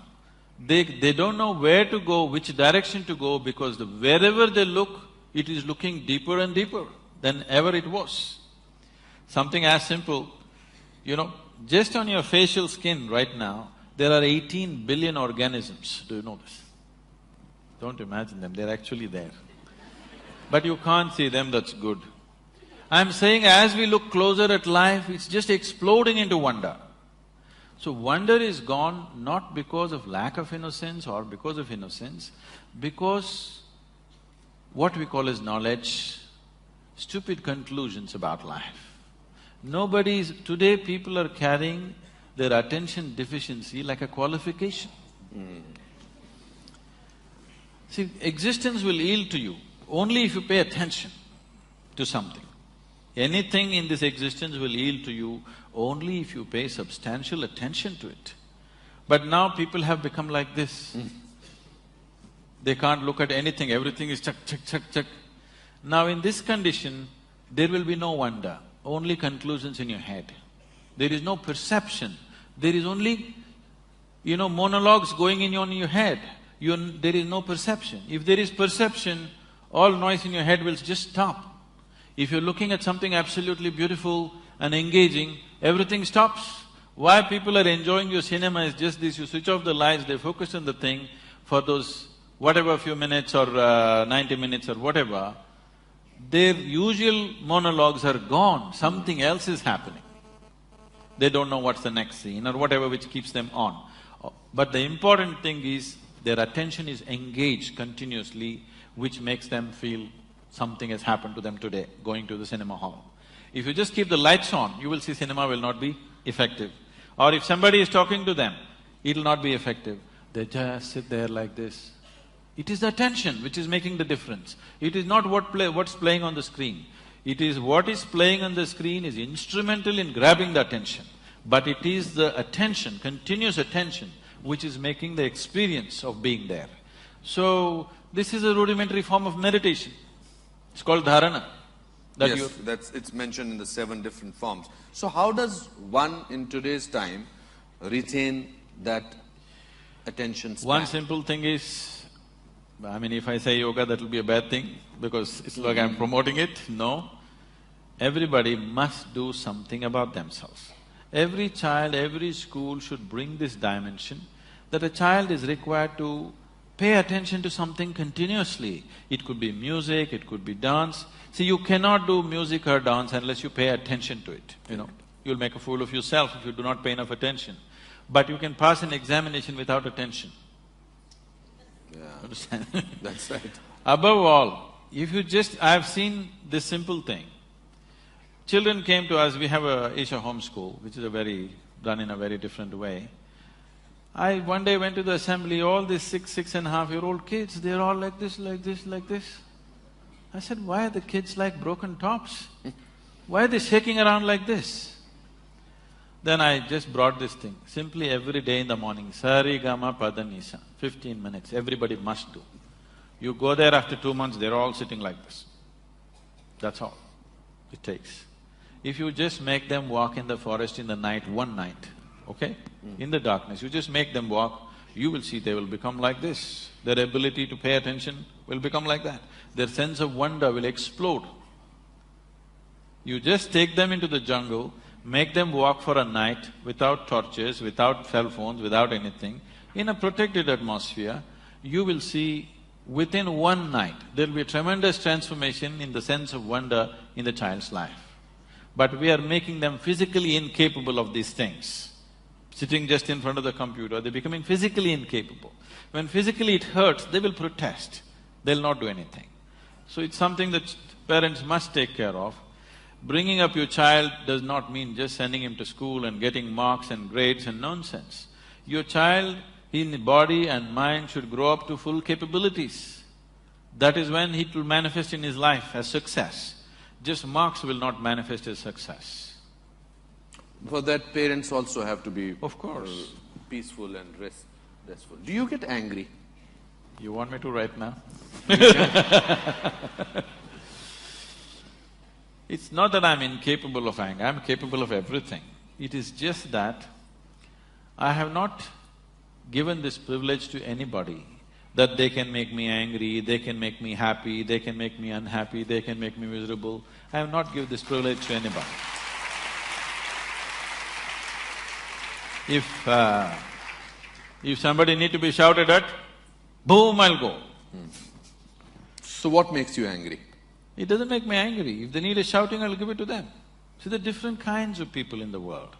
they don't know where to go, which direction to go, because wherever they look, it is looking deeper and deeper than ever it was. Something as simple, just on your facial skin right now, there are 18 billion organisms. Do you know this? Don't imagine them, they're actually there. But you can't see them, that's good. I'm saying as we look closer at life, it's just exploding into wonder. So wonder is gone not because of lack of innocence or because of innocence, because what we call as knowledge, stupid conclusions about life. Today people are carrying their attention deficiency like a qualification. See, existence will yield to you only if you pay attention to something. Anything in this existence will yield to you only if you pay substantial attention to it. But now people have become like this. They can't look at anything, everything is check. Now in this condition, there will be no wonder, only conclusions in your head. There is no perception, there is only, monologues going on in your head. There is no perception. If there is perception, all noise in your head will just stop. If you're looking at something absolutely beautiful and engaging, everything stops. Why people are enjoying your cinema is just this, you switch off the lights, they focus on the thing for those whatever few minutes or 90 minutes or whatever, their usual monologues are gone, something else is happening. They don't know what's the next scene or whatever which keeps them on. But the important thing is, their attention is engaged continuously, which makes them feel something has happened to them today, going to the cinema hall. If you just keep the lights on, you will see cinema will not be effective. Or if somebody is talking to them, it'll not be effective. They just sit there like this. It is the attention which is making the difference. It is not what's playing on the screen. It is what is playing on the screen is instrumental in grabbing the attention. But it is the attention, continuous attention, which is making the experience of being there. So, this is a rudimentary form of meditation. It's called dharana. It's mentioned in the 7 different forms. So how does one in today's time retain that attention span? One simple thing is, if I say yoga, that will be a bad thing because it's like I'm promoting it. No. Everybody must do something about themselves. Every child, every school should bring this dimension that a child is required to pay attention to something continuously. It could be music, it could be dance. See, you cannot do music or dance unless you pay attention to it, You'll make a fool of yourself if you do not pay enough attention. But you can pass an examination without attention. Yeah. Understand? That's right. Above all, if you I've seen this simple thing. Children came to us, we have a Isha home school, which is done in a very different way. I one day went to the assembly, all these 6.5-year-old kids, they're all like this. I said, why are the kids like broken tops? Why are they shaking around like this? Then I just brought this thing, simply every day in the morning, Sari Gama Pada Nisa, 15 minutes, everybody must do. You go there after 2 months, they're all sitting like this. That's all it takes. If you just make them walk in the forest in the night, one night, okay? In the darkness, you just make them walk, you will see they will become like this. Their ability to pay attention will become like that. Their sense of wonder will explode. You just take them into the jungle, make them walk for a night without torches, without cell phones, without anything, in a protected atmosphere, you will see within one night, there'll be a tremendous transformation in the sense of wonder in the child's life. But we are making them physically incapable of these things. Sitting just in front of the computer, they're becoming physically incapable. When physically it hurts, they will protest, they'll not do anything. So it's something that parents must take care of. Bringing up your child does not mean just sending him to school and getting marks and grades and nonsense. Your child in body and mind should grow up to full capabilities. That is when it will manifest in his life as success. Just marks will not manifest as success. For that, parents also have to be… Of course. Peaceful and restful. Do you get angry? You want me to right now? It's not that I'm incapable of anger, I'm capable of everything. It is just that I have not given this privilege to anybody that they can make me angry, they can make me happy, they can make me unhappy, they can make me miserable. I have not given this privilege to anybody. If somebody need to be shouted at, boom, I'll go. So what makes you angry? It doesn't make me angry. If they need a shouting, I'll give it to them. See, there are different kinds of people in the world.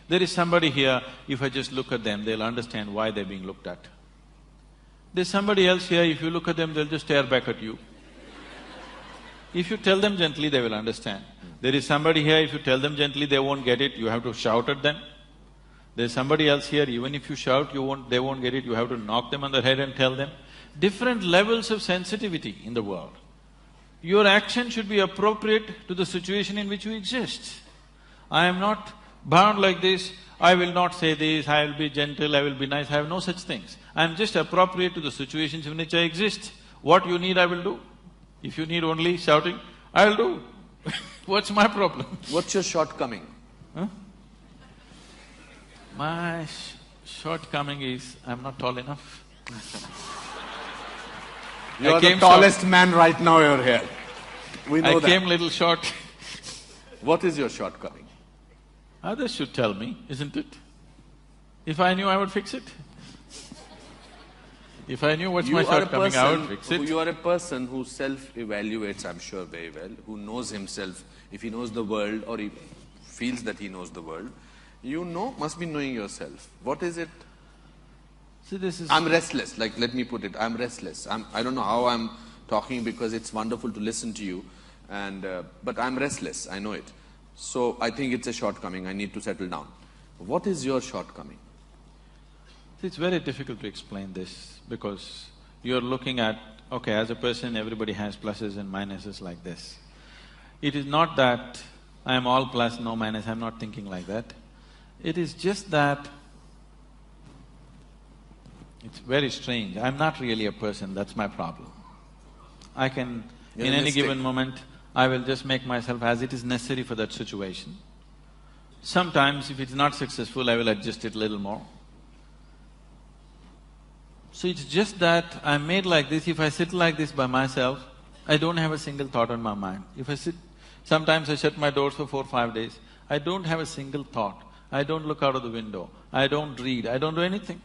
There is somebody here, if I just look at them, they'll understand why they're being looked at. There's somebody else here, if you look at them, they'll just stare back at you. If you tell them gently, they will understand. There is somebody here, if you tell them gently, they won't get it, you have to shout at them. There's somebody else here, even if you shout, they won't get it, you have to knock them on the head and tell them. Different levels of sensitivity in the world. Your action should be appropriate to the situation in which you exist. I am not bound like this, I will not say this, I will be gentle, I will be nice, I have no such things. I am just appropriate to the situations in which I exist. What you need, I will do. If you need only shouting, I will do. What's my problem? What's your shortcoming? Huh? My shortcoming is, I'm not tall enough. You're the tallest man right now you're here. We know that. I came little short. What is your shortcoming? Others should tell me, isn't it? If I knew, I would fix it. If I knew what's my shortcoming, I would fix it. You are a person who self-evaluates, I'm sure, very well, who knows himself. If he knows the world or he feels that he knows the world, you know, must be knowing yourself. What is it? See, this is… I'm restless, like let me put it, I'm restless. I don't know how I'm talking because it's wonderful to listen to you, but I'm restless, I know it. So I think it's a shortcoming, I need to settle down. What is your shortcoming? It's very difficult to explain this because you're looking at, okay, as a person everybody has pluses and minuses like this. It is not that I am all plus, no minus, I'm not thinking like that. It is just that it's very strange. I'm not really a person, that's my problem. I can… in any given moment, I will just make myself as it is necessary for that situation. Sometimes if it's not successful, I will adjust it a little more. So it's just that I'm made like this, if I sit like this by myself, I don't have a single thought on my mind. If I sit… sometimes I shut my doors for 4-5 days, I don't have a single thought. I don't look out of the window, I don't read, I don't do anything.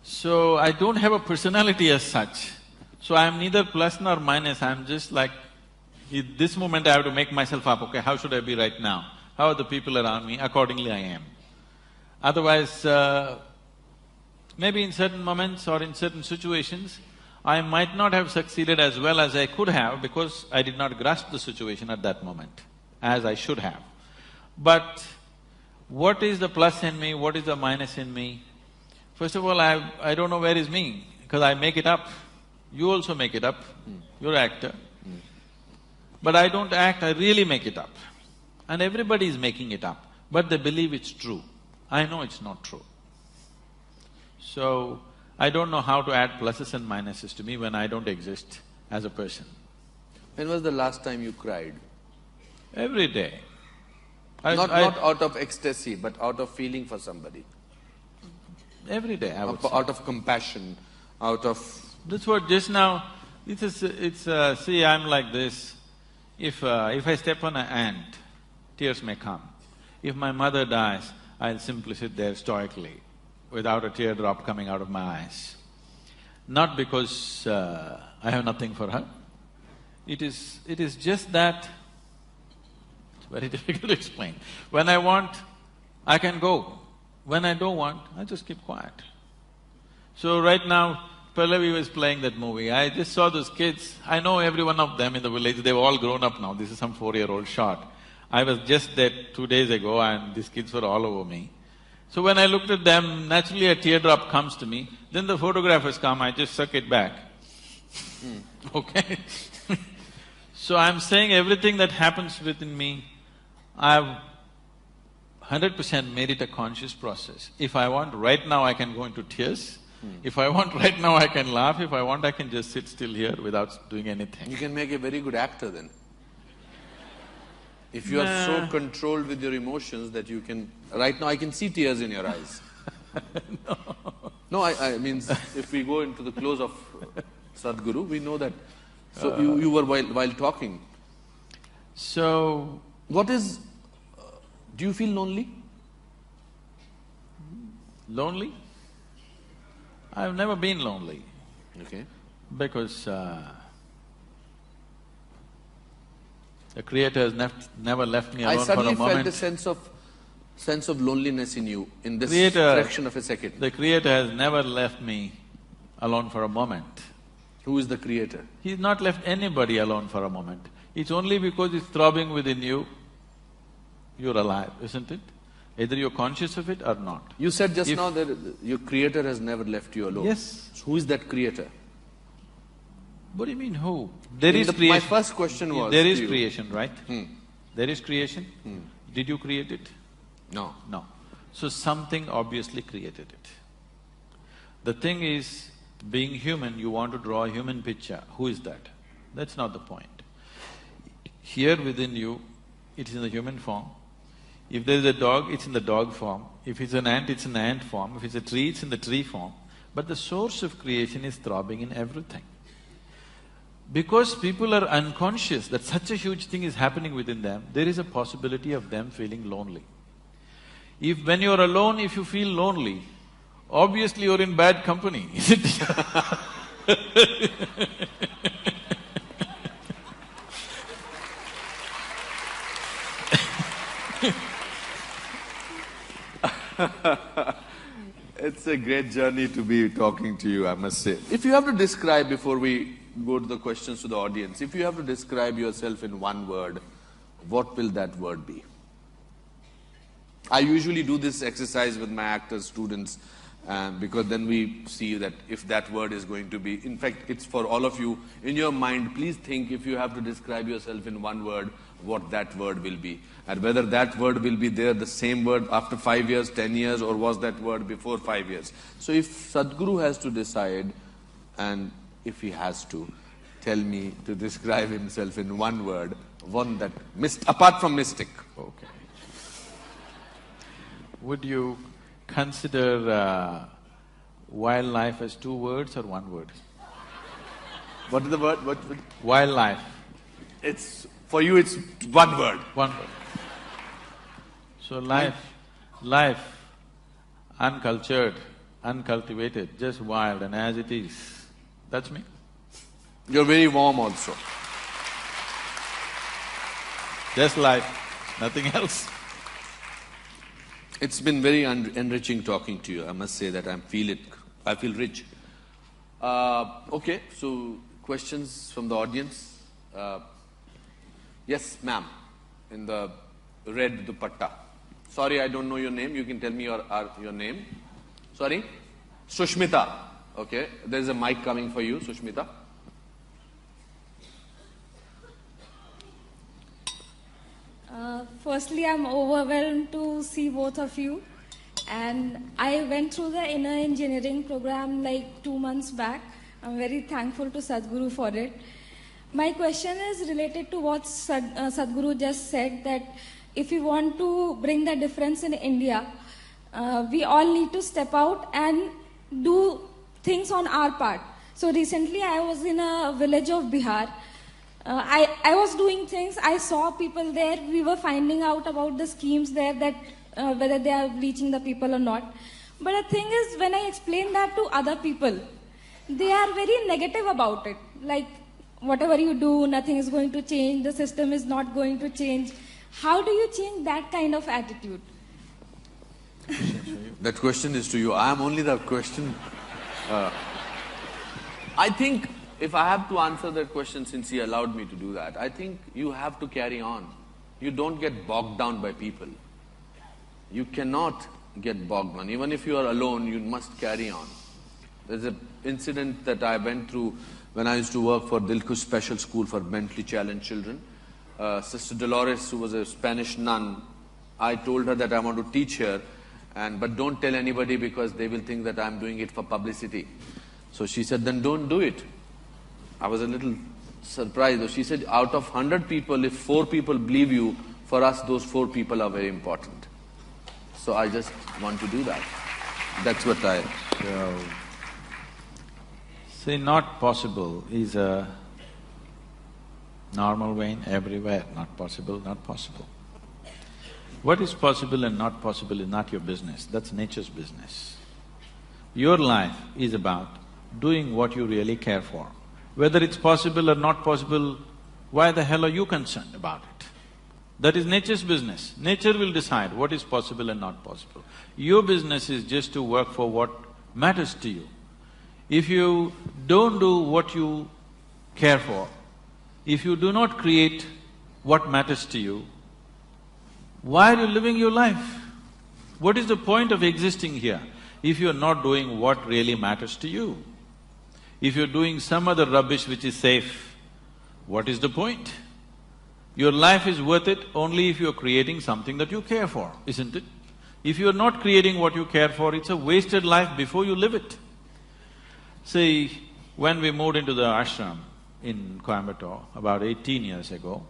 So, I don't have a personality as such. So, I'm neither plus nor minus, I'm just like, at this moment I have to make myself up, okay, how should I be right now? How are the people around me? Accordingly I am. Otherwise, maybe in certain moments or in certain situations, I might not have succeeded as well as I could have because I did not grasp the situation at that moment, as I should have. But what is the plus in me, what is the minus in me? First of all, I don't know where is me, because I make it up. You also make it up, you're an actor. But I don't act, I really make it up. And everybody is making it up, but they believe it's true. I know it's not true. So, I don't know how to add pluses and minuses to me when I don't exist as a person. When was the last time you cried? Every day. Not out of ecstasy, but out of feeling for somebody. Every day, I would say. Out of compassion, out of… That's what just now, see, I'm like this. If I step on an ant, tears may come. If my mother dies, I'll simply sit there stoically, without a teardrop coming out of my eyes. Not because I have nothing for her. It is just that… it's very difficult to explain. When I want, I can go. When I don't want, I just keep quiet. So right now, Pallavi was playing that movie. I just saw those kids. I know every one of them in the village, they've all grown up now. This is some 4-year-old shot. I was just there 2 days ago and these kids were all over me. So when I looked at them, naturally a teardrop comes to me. Then the photographers come, I just suck it back. Okay? So I'm saying everything that happens within me, I've 100% made it a conscious process. If I want right now, I can go into tears. If I want right now, I can laugh. If I want, I can just sit still here without doing anything. You can make a very good actor then. If you are so controlled with your emotions that you can… Right now I can see tears in your eyes. No, I mean, if we go into the close of Sadhguru, we know that. So you were while talking. So… What is… do you feel lonely? Lonely? I've never been lonely. Okay. Because the Creator has never left me alone for a moment. I suddenly felt a sense of loneliness in you in this fraction of a second. The Creator has never left me alone for a moment. Who is the Creator? He's not left anybody alone for a moment. It's only because it's throbbing within you, you're alive, isn't it? Either you're conscious of it or not. You said just now that your Creator has never left you alone. Yes. So who is that Creator? What do you mean, who? There is creation. My first question was… There is creation, right? There is creation. Did you create it? No. No. So something obviously created it. The thing is, being human, you want to draw a human picture. Who is that? That's not the point. Here within you, it is in the human form. If there is a dog, it's in the dog form. If it's an ant, it's in the ant form. If it's a tree, it's in the tree form. But the source of creation is throbbing in everything. Because people are unconscious that such a huge thing is happening within them, there is a possibility of them feeling lonely. If when you're alone, if you feel lonely, obviously you're in bad company, isn't it? It's a great journey to be talking to you, I must say. If you have to describe, before we go to the questions to the audience, if you have to describe yourself in one word, what will that word be? I usually do this exercise with my actors, students, because then we see that if that word is going to be… In fact, it's for all of you. In your mind, please think if you have to describe yourself in one word, what that word will be. And whether that word will be there, the same word after 5 years, 10 years, or was that word before 5 years. So if Sadhguru has to decide, and if he has to, tell me to describe himself in one word, one that… apart from mystic. Okay. Would you consider wildlife as 2 words or 1 word? What is the word? Wildlife. It's… for you it's 1 word. 1 word. So life, uncultured, uncultivated, just wild and as it is, that's me. You're very warm also. Just life, nothing else. It's been very enriching talking to you. I must say that I feel rich. Okay, so questions from the audience? Yes, ma'am, in the red dupatta. Sorry, I don't know your name. You can tell me your name. Sorry? Sushmita. Okay, there's a mic coming for you, Sushmita. Firstly, I'm overwhelmed to see both of you. And I went through the inner engineering program like 2 months back. I'm very thankful to Sadhguru for it. My question is related to what Sadhguru just said, that if you want to bring the difference in India, we all need to step out and do things on our part. So recently I was in a village of Bihar. I was doing things, I saw people there, we were finding out about the schemes there, that whether they are reaching the people or not. But the thing is, when I explain that to other people, they are very negative about it. Like, whatever you do, nothing is going to change, the system is not going to change. How do you change that kind of attitude? That question is to you. I am only the question. I think if I have to answer that question, since he allowed me to do that, I think you have to carry on. You don't get bogged down by people. You cannot get bogged down. Even if you are alone, you must carry on. There's an incident that I went through when I used to work for Dilkush Special School for mentally challenged children. Sister Dolores, who was a Spanish nun, I told her that I want to teach here, but don't tell anybody because they will think that I'm doing it for publicity. So she said, then don't do it. I was a little surprised. She said, out of 100 people, if 4 people believe you, for us those 4 people are very important. So I just want to do that. That's what I… So, see, not possible is a normal vein everywhere. Not possible, not possible. What is possible and not possible is not your business, that's nature's business. Your life is about doing what you really care for. Whether it's possible or not possible, why the hell are you concerned about it? That is nature's business. Nature will decide what is possible and not possible. Your business is just to work for what matters to you. If you don't do what you care for, if you do not create what matters to you, why are you living your life? What is the point of existing here if you're not doing what really matters to you? If you're doing some other rubbish which is safe, what is the point? Your life is worth it only if you're creating something that you care for, isn't it? If you're not creating what you care for, it's a wasted life before you live it. See, when we moved into the ashram in Coimbatore about 18 years ago,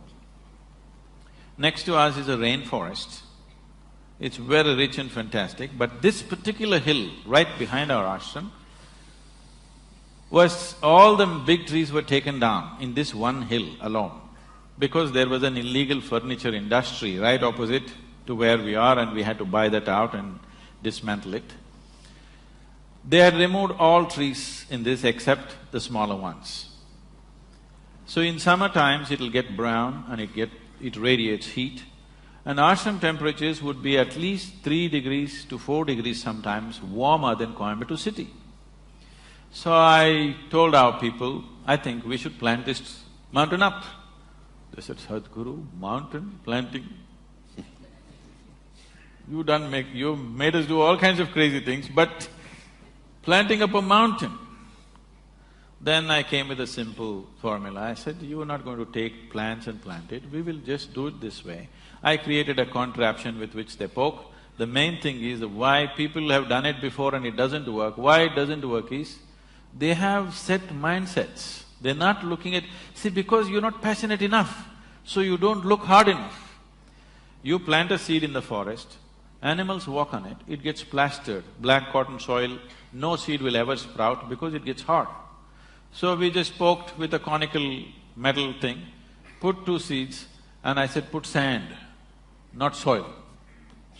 next to us is a rainforest. It's very rich and fantastic, but this particular hill right behind our ashram all the big trees were taken down in this one hill alone because there was an illegal furniture industry right opposite to where we are and we had to buy that out and dismantle it. They had removed all trees in this except the smaller ones. So in summer times it'll get brown and it radiates heat, and ashram temperatures would be at least 3 degrees to 4 degrees sometimes warmer than Coimbatore city. So I told our people, I think we should plant this mountain up. They said, Sadhguru, mountain planting? You made us do all kinds of crazy things, but planting up a mountain. Then I came with a simple formula. I said, you are not going to take plants and plant it, we will just do it this way. I created a contraption with which they poke. The main thing is why people have done it before and it doesn't work. Why it doesn't work is, they have set mindsets. They're not looking at… See, because you're not passionate enough, so you don't look hard enough. You plant a seed in the forest, animals walk on it, it gets plastered, black cotton soil, no seed will ever sprout because it gets hard. So we just poked with a conical metal thing, put 2 seeds, and I said, put sand, not soil.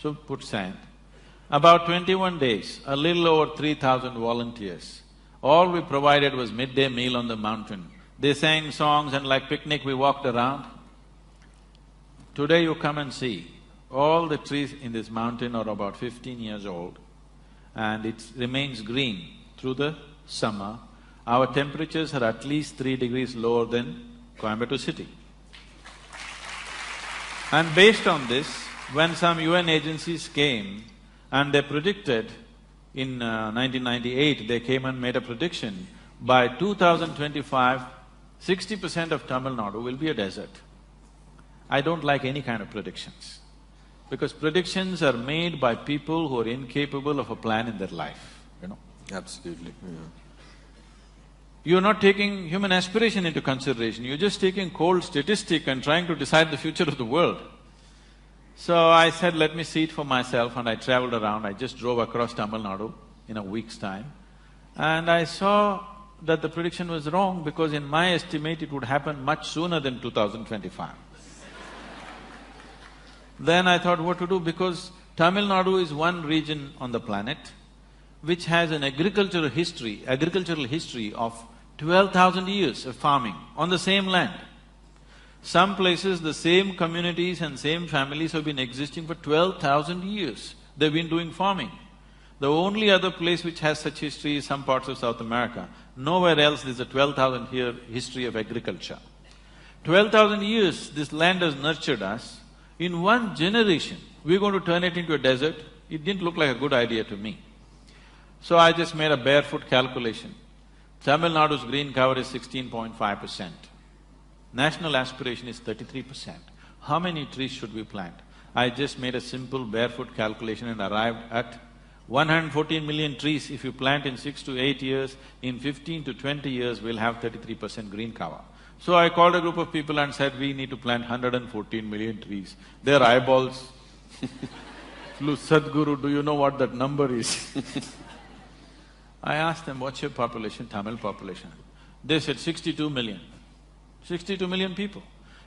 So put sand. About 21 days, a little over 3,000 volunteers. All we provided was midday meal on the mountain. They sang songs and like picnic we walked around. Today you come and see, all the trees in this mountain are about 15 years old and it remains green through the summer. Our temperatures are at least 3 degrees lower than Coimbatore city. And based on this, when some UN agencies came and they predicted in 1998, they came and made a prediction, by 2025, 60% of Tamil Nadu will be a desert. I don't like any kind of predictions, because predictions are made by people who are incapable of a plan in their life, you know. Absolutely, yeah. You're not taking human aspiration into consideration, you're just taking cold statistic and trying to decide the future of the world. So I said, let me see it for myself, and I traveled around. I just drove across Tamil Nadu in a week's time. And I saw that the prediction was wrong because in my estimate it would happen much sooner than 2025. Then I thought what to do, because Tamil Nadu is one region on the planet which has an agricultural history of 12,000 years of farming on the same land. Some places the same communities and same families have been existing for 12,000 years. They've been doing farming. The only other place which has such history is some parts of South America. Nowhere else there's a 12,000 year history of agriculture. 12,000 years this land has nurtured us. In one generation, we're going to turn it into a desert. It didn't look like a good idea to me. So I just made a barefoot calculation. Tamil Nadu's green cover is 16.5%. National aspiration is 33%. How many trees should we plant? I just made a simple barefoot calculation and arrived at 114 million trees. If you plant in 6 to 8 years, in 15 to 20 years, we'll have 33% green cover. So I called a group of people and said, we need to plant 114 million trees. Their eyeballs flew, Sadhguru, do you know what that number is? I asked them, what's your population, Tamil population? They said 62 million. 62 million people.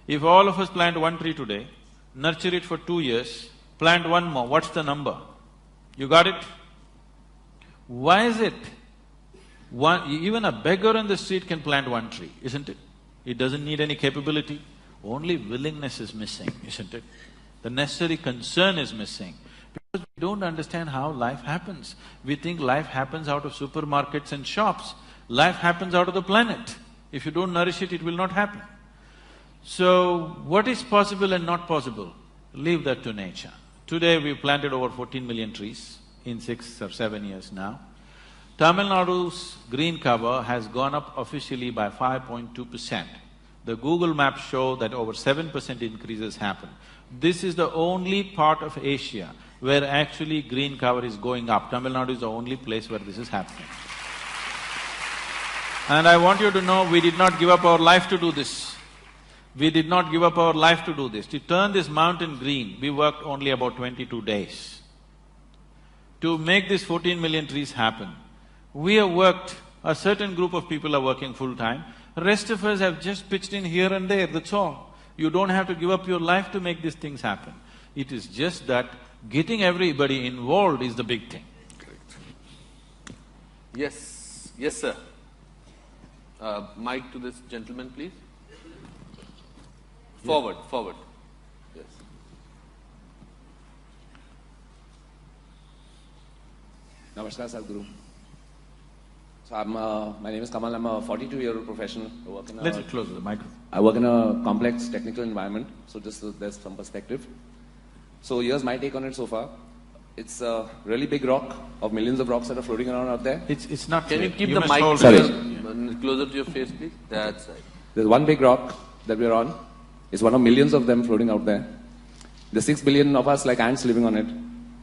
If all of us plant one tree today, nurture it for 2 years, plant one more, what's the number? You got it? Why is it? Even a beggar on the street can plant one tree, isn't it? It doesn't need any capability. Only willingness is missing, isn't it? The necessary concern is missing. Because we don't understand how life happens. We think life happens out of supermarkets and shops. Life happens out of the planet. If you don't nourish it, it will not happen. So, what is possible and not possible? Leave that to nature. Today we've planted over 14 million trees in 6 or 7 years now. Tamil Nadu's green cover has gone up officially by 5.2%. The Google Maps show that over 7% increases happen. This is the only part of Asia where actually green cover is going up. Tamil Nadu is the only place where this is happening. And I want you to know, we did not give up our life to do this. We did not give up our life to do this. To turn this mountain green, we worked only about 22 days. To make this 14 million trees happen, we have worked, a certain group of people are working full-time, rest of us have just pitched in here and there, that's all. You don't have to give up your life to make these things happen. It is just that getting everybody involved is the big thing. Correct. Yes, yes sir. Mic to this gentleman, please. Forward, forward. Yes. Namaskar, Sadhguru. So my name is Kamal, I'm a 42-year-old professional. Little closer to the microphone. I work in a complex technical environment, so just so there's some perspective. So here's my take on it so far. It's a really big rock of millions of rocks that are floating around out there. It's not… Can you keep the mic closer to your face, please? That's right. There's one big rock that we're on. It's one of millions of them floating out there. There's 6 billion of us like ants living on it.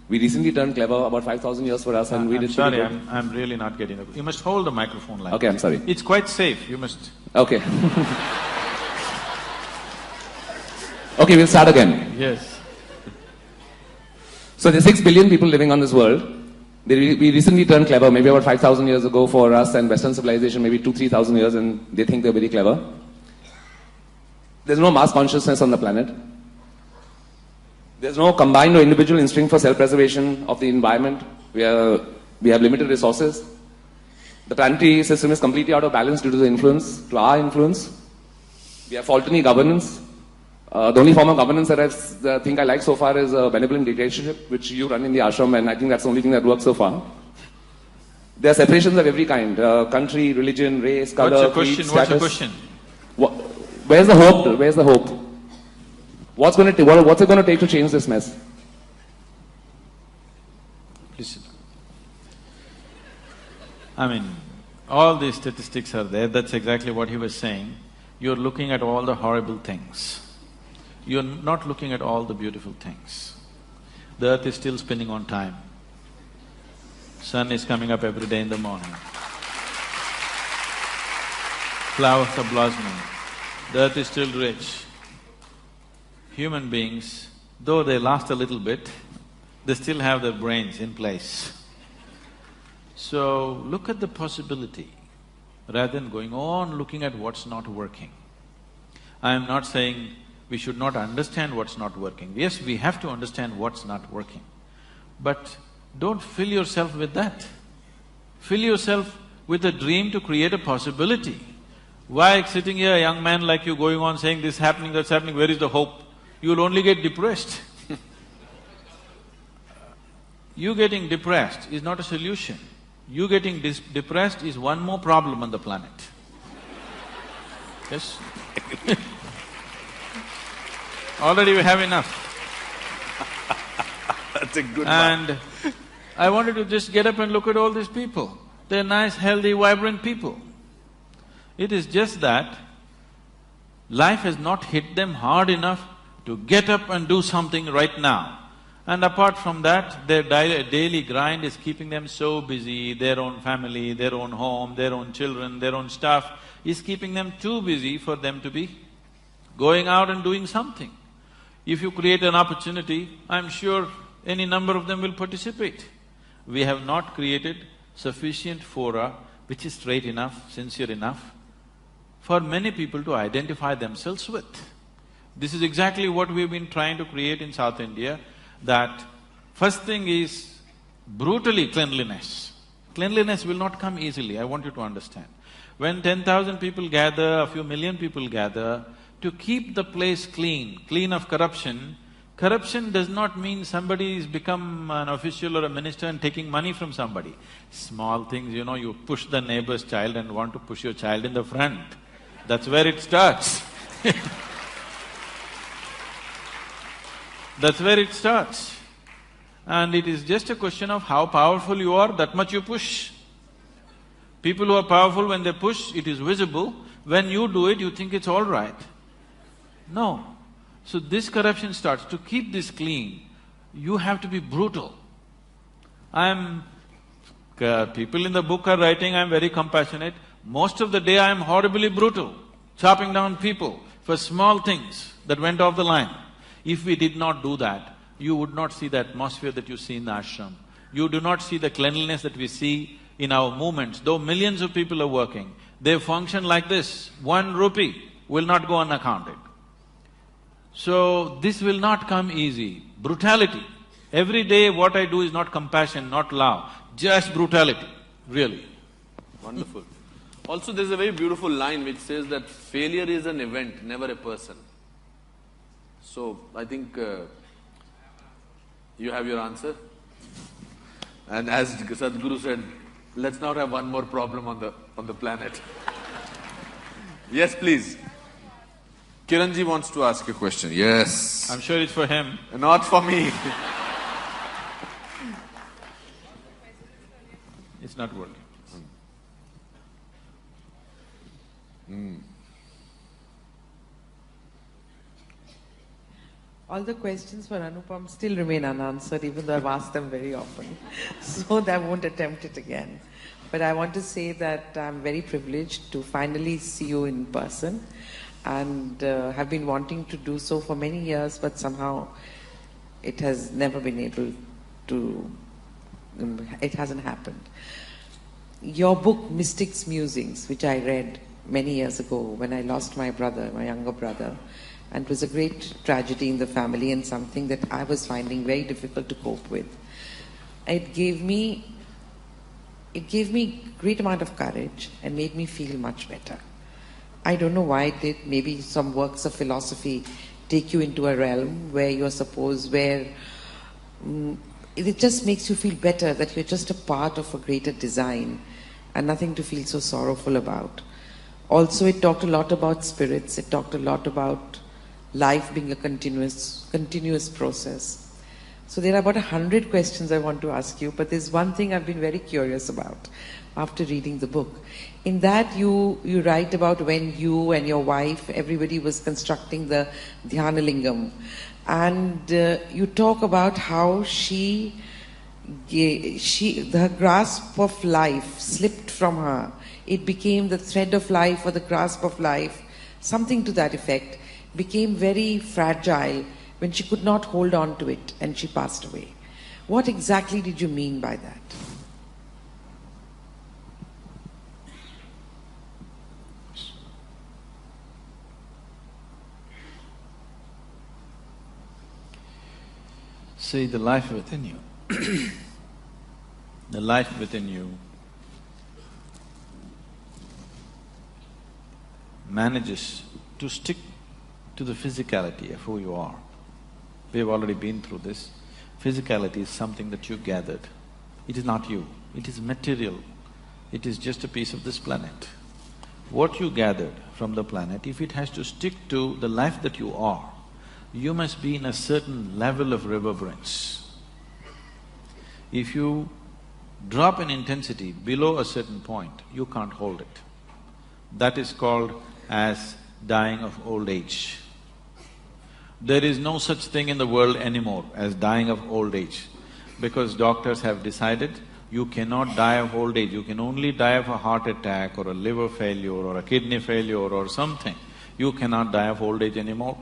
We recently turned clever, about 5,000 years for us, and we did… I'm really not getting it. You must hold the microphone like… Okay, I'm sorry. It's quite safe, you must… Okay. Okay, we'll start again. Yes. So there's 6 billion people living on this world. We recently turned clever, maybe about 5,000 years ago for us, and Western civilization maybe 2,000–3,000 years, and they think they're very clever. There's no mass consciousness on the planet. There's no combined or individual instinct for self-preservation of the environment. We have limited resources. The planetary system is completely out of balance due to our influence. We have faulty governance. The only form of governance that I think I like so far is a benevolent dictatorship, which you run in the ashram, and I think that's the only thing that works so far. There are separations of every kind, country, religion, race, color, creed, status. What's your question? Where's the hope? Where's the hope? What's it going to take to change this mess? Listen. I mean, all these statistics are there, that's exactly what he was saying. You're looking at all the horrible things. You're not looking at all the beautiful things. The earth is still spinning on time. Sun is coming up every day in the morning. Flowers are blossoming. The earth is still rich. Human beings though they lost a little bit, they still have their brains in place. So, look at the possibility rather than going on looking at what's not working. I am not saying we should not understand what's not working. Yes, we have to understand what's not working. But don't fill yourself with that. Fill yourself with a dream to create a possibility. Why sitting here, a young man like you going on saying this happening, that's happening, where is the hope? You'll only get depressed. You getting depressed is not a solution. You getting depressed is one more problem on the planet. Yes? Already we have enough. That's a good one. And I wanted to just get up and look at all these people. They're nice, healthy, vibrant people. It is just that life has not hit them hard enough to get up and do something right now. And apart from that, their daily grind is keeping them so busy, their own family, their own home, their own children, their own stuff is keeping them too busy for them to be going out and doing something. If you create an opportunity, I'm sure any number of them will participate. We have not created sufficient fora which is straight enough, sincere enough for many people to identify themselves with. This is exactly what we've been trying to create in South India, that first thing is brutally cleanliness. Cleanliness will not come easily, I want you to understand. When 10,000 people gather, a few million people gather, to keep the place clean of corruption, corruption does not mean somebody has become an official or a minister and taking money from somebody. Small things, you push the neighbor's child and want to push your child in the front. That's where it starts. That's where it starts. And it is just a question of how powerful you are, that much you push. People who are powerful, when they push, it is visible. When you do it, you think it's all right. No. So this corruption starts. To keep this clean, you have to be brutal. People in the book are writing, I'm very compassionate. Most of the day I am horribly brutal, chopping down people for small things that went off the line. If we did not do that, you would not see the atmosphere that you see in the ashram. You do not see the cleanliness that we see in our movements. Though millions of people are working, they function like this. 1 rupee will not go unaccounted. So, this will not come easy. Brutality. Every day what I do is not compassion, not love, just brutality, really. Wonderful. Also, there's a very beautiful line which says that failure is an event, never a person. So, I think you have your answer. And as Sadhguru said, let's not have one more problem on the planet. Yes, please. Kiranji wants to ask a question. Yes. I'm sure it's for him. Not for me. It's not working. All the questions for Anupam still remain unanswered, even though I've asked them very often. So I won't attempt it again. But I want to say that I'm very privileged to finally see you in person, and have been wanting to do so for many years, but somehow it has never been able to, it hasn't happened. Your book, Mystics Musings, which I read many years ago when I lost my brother, my younger brother, and it was a great tragedy in the family and something that I was finding very difficult to cope with. It gave me great amount of courage and made me feel much better. I don't know why it did. Maybe some works of philosophy take you into a realm where you're supposed, where it just makes you feel better that you're just a part of a greater design and nothing to feel so sorrowful about. Also, it talked a lot about spirits. It talked a lot about life being a continuous process. So there are about 100 questions I want to ask you, but there's one thing I've been very curious about after reading the book. In that you write about when you and your wife, everybody was constructing the Dhyanalingam, and you talk about how her grasp of life slipped from her. It became the thread of life or the grasp of life, something to that effect, became very fragile when she could not hold on to it and she passed away. What exactly did you mean by that? See, the life within you, the life within you manages to stick to the physicality of who you are. We have already been through this. Physicality is something that you gathered. It is not you, it is material. It is just a piece of this planet. What you gathered from the planet, if it has to stick to the life that you are, you must be in a certain level of reverberance. If you drop in intensity below a certain point, you can't hold it. That is called as dying of old age. There is no such thing in the world anymore as dying of old age, because doctors have decided you cannot die of old age, you can only die of a heart attack or a liver failure or a kidney failure or something. You cannot die of old age anymore.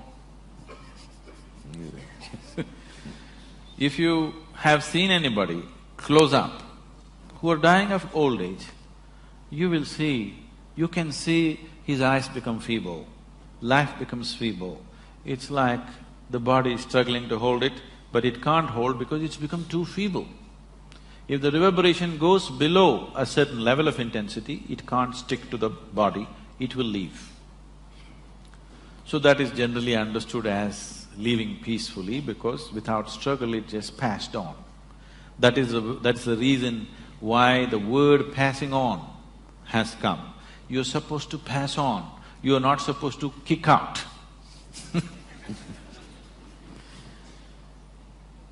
If you have seen anybody close up who are dying of old age, you can see his eyes become feeble, life becomes feeble. It's like the body is struggling to hold it, but it can't hold because it's become too feeble. If the reverberation goes below a certain level of intensity, it can't stick to the body, it will leave. So that is generally understood as leaving peacefully, because without struggle it just passed on. That's the reason why the word passing on has come. You're supposed to pass on, you're not supposed to kick out.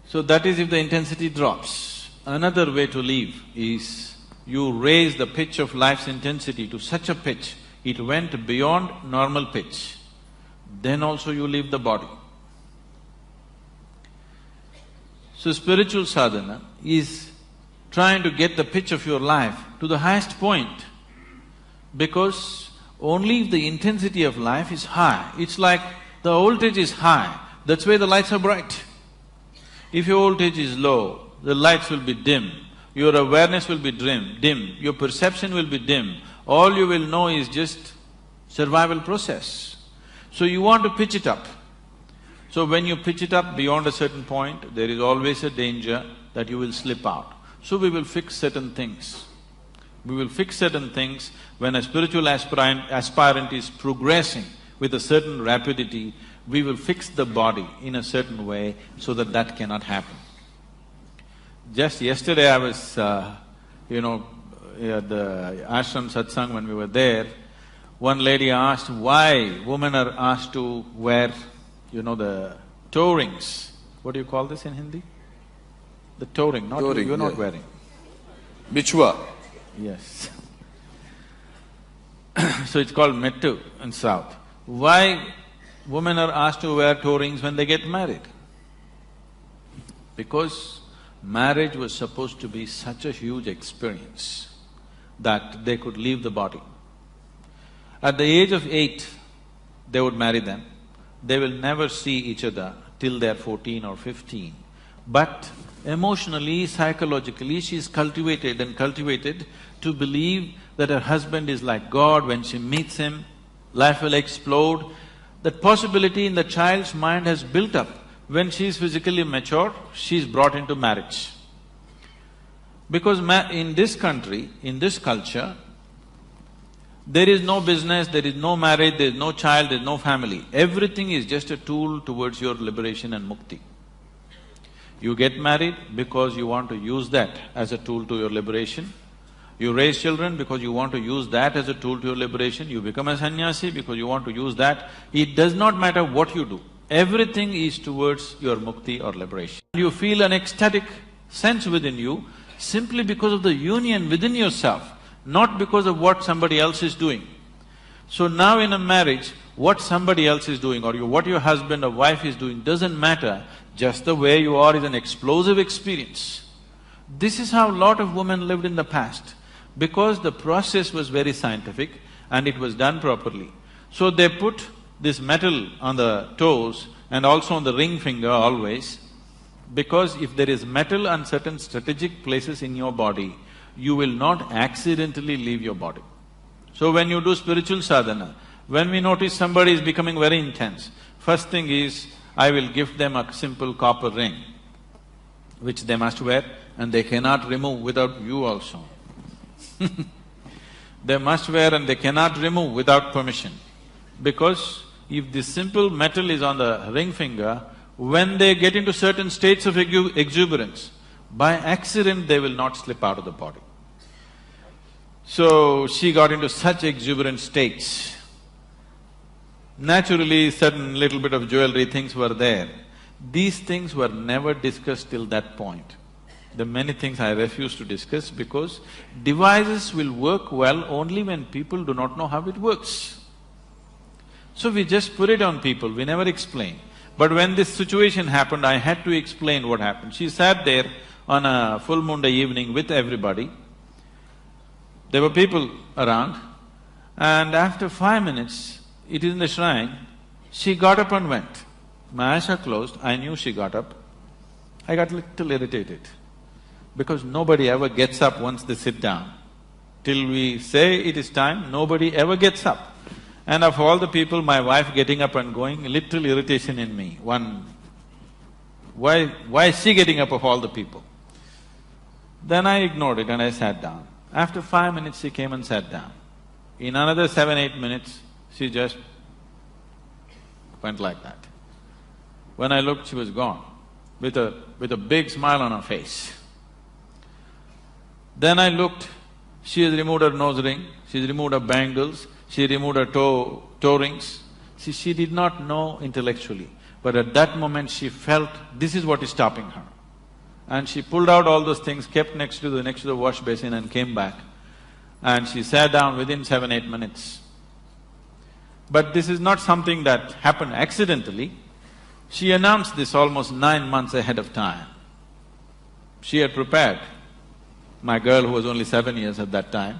So that is if the intensity drops. Another way to leave is you raise the pitch of life's intensity to such a pitch, it went beyond normal pitch, then also you leave the body. So spiritual sadhana is trying to get the pitch of your life to the highest point, because only if the intensity of life is high, it's like the voltage is high, that's why the lights are bright. If your voltage is low, the lights will be dim, your awareness will be dim, your perception will be dim, all you will know is just survival process. So you want to pitch it up. So when you pitch it up beyond a certain point, there is always a danger that you will slip out. So we will fix certain things. We will fix certain things when a spiritual aspirant is progressing with a certain rapidity, we will fix the body in a certain way so that that cannot happen. Just yesterday I was, at the ashram satsang when we were there, one lady asked why women are asked to wear, the toe rings. What do you call this in Hindi? The toe ring, not toe you're not yeah. wearing. Bichwa. Yes. So it's called mettu in South. Why women are asked to wear toe rings when they get married? Because marriage was supposed to be such a huge experience that they could leave the body. At the age of 8, they would marry them. They will never see each other till they're 14 or 15. But emotionally, psychologically, she is cultivated to believe that her husband is like God. When she meets him, life will explode. That possibility in the child's mind has built up. When she is physically mature, she is brought into marriage. Because in this country, in this culture, there is no business, there is no marriage, there is no child, there is no family. Everything is just a tool towards your liberation and mukti. You get married because you want to use that as a tool to your liberation. You raise children because you want to use that as a tool to your liberation. You become a sannyasi because you want to use that. It does not matter what you do. Everything is towards your mukti or liberation. You feel an ecstatic sense within you simply because of the union within yourself, not because of what somebody else is doing. So now in a marriage, what somebody else is doing or what your husband or wife is doing doesn't matter, just the way you are is an explosive experience. This is how a lot of women lived in the past, because the process was very scientific and it was done properly. So they put this metal on the toes and also on the ring finger always, because if there is metal and certain strategic places in your body, you will not accidentally leave your body. So when you do spiritual sadhana, when we notice somebody is becoming very intense, first thing is, I will give them a simple copper ring, which they must wear, and they cannot remove without you also. They must wear and they cannot remove without permission. Because if this simple metal is on the ring finger, when they get into certain states of exuberance, by accident they will not slip out of the body. So she got into such exuberant states. Naturally, certain little bit of jewelry things were there. These things were never discussed till that point. There are many things I refuse to discuss because devices will work well only when people do not know how it works. So we just put it on people, we never explain. But when this situation happened, I had to explain what happened. She sat there on a full moon day evening with everybody. There were people around, and after 5 minutes, it is in the shrine, she got up and went. My eyes are closed, I knew she got up. I got a little irritated, because nobody ever gets up once they sit down. Till we say it is time, nobody ever gets up. And of all the people, my wife getting up and going, a little irritation in me. Why is she getting up of all the people? Then I ignored it and I sat down. After 5 minutes, she came and sat down. In another 7-8 minutes, she just went like that. When I looked, she was gone, with a big smile on her face. Then I looked, she has removed her nose ring, she's removed her bangles, she removed her toe rings. See, she did not know intellectually, but at that moment she felt this is what is stopping her. And she pulled out all those things, kept next to the wash basin and came back. And she sat down within 7-8 minutes. But this is not something that happened accidentally. She announced this almost 9 months ahead of time. She had prepared my girl, who was only 7 years at that time,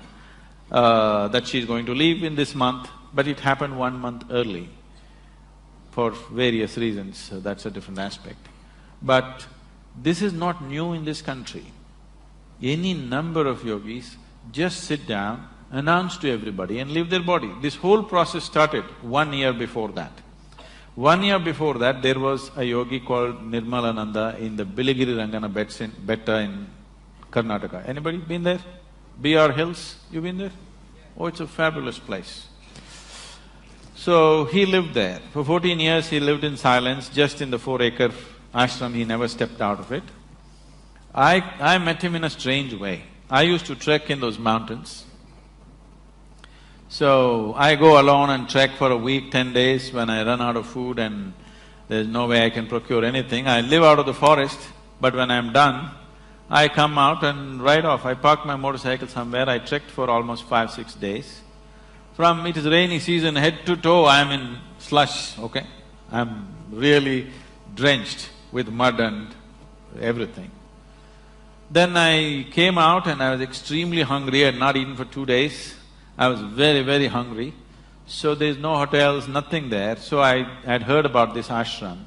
that she's going to leave in this month, but it happened 1 month early for various reasons, so that's a different aspect. But this is not new in this country. Any number of yogis just sit down, announce to everybody and leave their body. This whole process started 1 year before that. 1 year before that, there was a yogi called Nirmalananda in the Biligiri Rangana Betta in Karnataka. Anybody been there? BR Hills, you been there? Oh, it's a fabulous place. So, he lived there. For 14 years he lived in silence, just in the 4-acre ashram, he never stepped out of it. I met him in a strange way. I used to trek in those mountains. So, I go alone and trek for a week, 10 days when I run out of food and there's no way I can procure anything. I live out of the forest, but when I'm done, I come out and ride off. I park my motorcycle somewhere, I trekked for almost 5-6 days. It is rainy season, head to toe I'm in slush, okay? I'm really drenched with mud and everything. Then I came out and I was extremely hungry, I had not eaten for 2 days. I was very, very hungry. So there's no hotels, nothing there. So I had heard about this ashram.